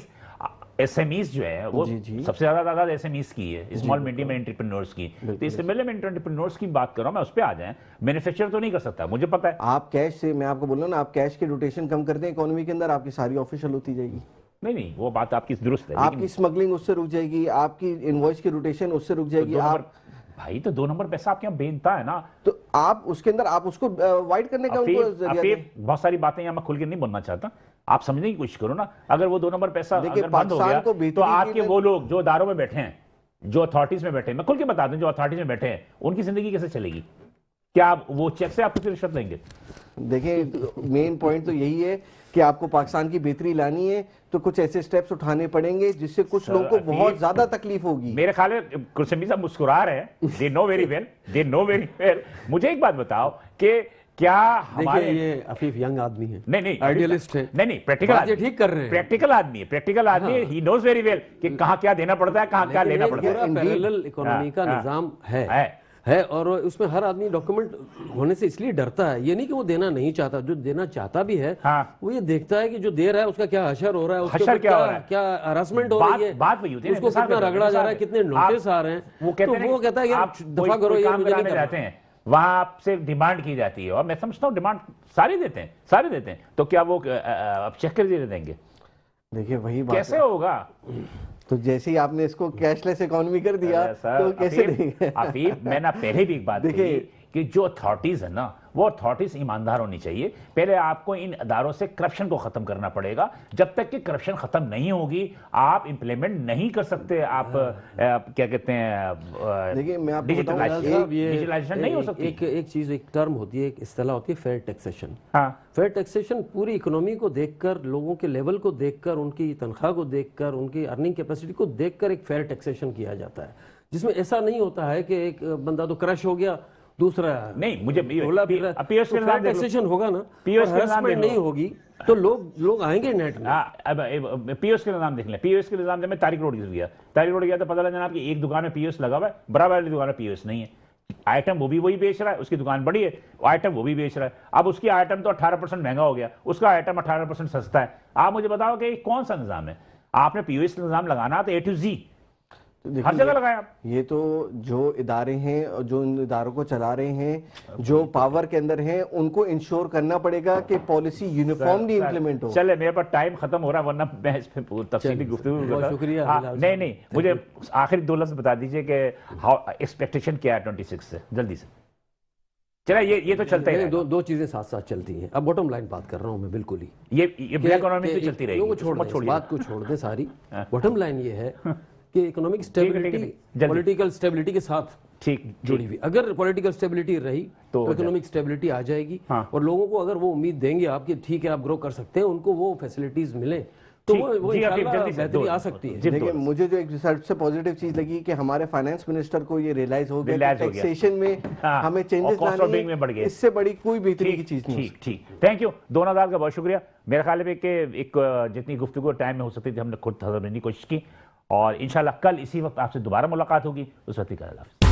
एसएमईज जो है वो सबसे ज्यादा तादाद एसएमईज की है, स्मॉल मीडियम एंटरप्रेन्योर्स की। तो इससे पहले मैं एंटरप्रेन्योर्स की बात कर रहा हूं, मैं उस पे आ जाएं। मैन्युफैक्चर तो नहीं कर सकता, मुझे पता है। आप कैश से, मैं आपको बोल रहा हूं ना, आप कैश की रोटेशन कम कर दें इकोनॉमी के अंदर, आपकी सारी ऑफिशियल होती जाएगी। नहीं, वो बात आपकी दुरुस्त है। आपकी स्मगलिंग उससे रुक जाएगी, आपकी इनवॉइस की रोटेशन उससे रुक जाएगी। आप भाई तो 2 नंबर पैसा आपके यहाँ बेनता है ना, तो आप उसके अंदर आप उसको वाइड करने का उनको जरिया दें। बहुत सारी बातें यहाँ मैं खुल के नहीं बोलना चाहता, आप समझने की कोशिश करो ना। अगर वो 2 नंबर पैसा देखिए, अगर बंद हो पाकिस्तान गया को बेहतरी तो आपके के लिए- वो लोग जो अदारों में बैठे हैं, जो अथॉरिटीज में बैठे हैं, मैं खुल के बता दूं, जो अथॉरिटीज में बैठे हैं उनकी जिंदगी कैसे चलेगी? क्या आप वो चेक से आपको रिश्वत लेंगे? देखिए मेन पॉइंट तो यही है कि आपको पाकिस्तान की बेहतरी लानी है तो कुछ ऐसे स्टेप्स उठाने पड़ेंगे जिससे कुछ लोगों को बहुत ज्यादा तकलीफ होगी। मेरे ख्याल है कुलसमी साहब मुस्कुरा रहे हैं, दे नो वेरी वेल। मुझे एक बात बताओ कि क्या हमारे ये अफीफ यंग आदमी है, नहीं आइडियलिस्ट है, नहीं प्रैक्टिकल बात ये ठीक कर रहे हैं। प्रैक्टिकल आदमी है, ही नोज वेरी वेल कि कहाँ क्या देना पड़ता है, कहाँ क्या लेना पड़ता है। पैरेलल इकोनॉमी का निजाम है और उसमें हर आदमी डॉक्यूमेंट होने से इसलिए डरता है। ये नहीं कि वो देना नहीं चाहता, जो देना चाहता भी है वो ये देखता है कि जो दे रहा है उसका क्या हशर हो रहा है, उसके ऊपर क्या हरासमेंट हो रही है, बात वही होती है, उसको कितना रगड़ा जा रहा है, कितने नोटिस आ रहे हैं। वो कहता है यार दफा करो, ये मुझे नहीं जाते हैं वहां आपसे डिमांड की जाती है और मैं समझता हूँ डिमांड सारे देते हैं, तो क्या वो अब चेक कर देंगे? देखिए वही बात कैसे होगा? तो जैसे ही आपने इसको कैशलेस इकोनॉमी कर दिया तो कैसे देंगे? अफीफ मैंने पहले भी एक बात कही कि जो अथॉरिटीज है ना वो अथॉरिटीज ईमानदार होनी चाहिए। पहले आपको इन अदारों से करप्शन को खत्म करना पड़ेगा। जब तक कि करप्शन खत्म नहीं होगी आप इंप्लीमेंट नहीं कर सकते। आप क्या कहते हैं, देखिए मैं आपको डिजिटलाइजेशन नहीं हो सकती। एक चीज, एक टर्म होती है, एक इस्तेलाह होती है फेयर टैक्सेशन। हाँ, फेयर टैक्सेशन पूरी इकोनॉमी को देखकर, लोगों के लेवल को देखकर, उनकी तनख्वाह को देखकर, उनकी अर्निंग कैपेसिटी को देखकर एक फेयर टैक्सेशन किया जाता है, जिसमें ऐसा नहीं होता है कि एक बंदा तो क्रश हो गया, दूसरा नहीं, मुझे ढोला फिर रहा है। POS के तो निज़ाम flat देख लो। taxation होगा ना, POS और के निज़ाम harassment देख लो। नहीं होगी तो लोग आएंगे नेट में। अब पीओएस के निज़ाम देख लें। पीओएस के निज़ाम से मैं तारिक रोड गया, तारिक रोड गया तो पता लगा आपकी एक दुकान में पीओएस लगा हुआ है, बराबर वाली दुकान में पीओएस नहीं है। आइटम वो भी वही बेच रहा है, उसकी दुकान बड़ी है, आइटम वो भी बेच रहा है। अब उसकी आइटम तो 18% महंगा हो गया, उसका आइटम 18% सस्ता है। आप मुझे बताओ कि कौन सा निज़ाम है? आपने पीओएस निज़ाम लगाना तो A to Z हर जगह लगाए आप। ये तो जो इदारे हैं और जो इन इदारों को चला रहे हैं, जो पावर के अंदर हैं, उनको इंश्योर करना पड़ेगा कि पॉलिसी यूनिफॉर्मली इंप्लीमेंट हो। चले, मेरे पास टाइम खत्म हो रहा है, वरना मैं इस पे तफसीली गुफ्तगू बहुत करता। शुक्रिया हाँ, बिलाल नहीं, मुझे आखिरी 2 लफ्ज बता दीजिए कि एक्सपेक्टेशन क्या है 26 से, जल्दी से। चला, ये तो चलता ही रहेगा। दो चीजें साथ साथ चलती हैं। अब बॉटम लाइन बात कर रहा हूं मैं बिल्कुल ही, ये ब्लैक इकोनॉमी तो चलती रहेगी, छोड़ मत दें, छोड़िए। बात को छोड़ दें सारी। बॉटम लाइन ये है कि इकोनॉमिक ठीक है, स्टेबिलिटी जल्दी। पॉलिटिकल स्टेबिलिटी के साथ ठीक जुड़ी हुई। अगर पॉलिटिकल स्टेबिलिटी रही तो तो इकोनॉमिक स्टेबिलिटी आ जाएगी। हाँ। और लोगों को अगर वो उम्मीद देंगे आप कि ठीक है आप ग्रो कर सकते हैं, उनको वो फैसिलिटीज मिले, तो ठीक, वो जी, इंशाल्लाह जल्दी से बेहतरी दो- आ सकती है। जी, देखिए, दो- मुझे जो एक सबसे पॉजिटिव चीज लगी कि हमारे फाइनेंस मिनिस्टर को ये रियलाइज हो गया कि टैक्सेशन में हाँ, हमें और चेंजेस cost of लानी doing में बढ़ है। गए। इससे बड़ी कोई बेहतरी की ठीक चीज नहीं। ठीक ठीक, थैंक यू दोनों हज़ार का बहुत शुक्रिया। मेरे ख्याल में कि एक जितनी गुफ्तगू टाइम में हो सकती थी हमने खुद हजम करने की कोशिश की, और इंशाल्लाह कल इसी वक्त आपसे दोबारा मुलाकात होगी। उस वक्त की अल्लाह हाफ़िज़।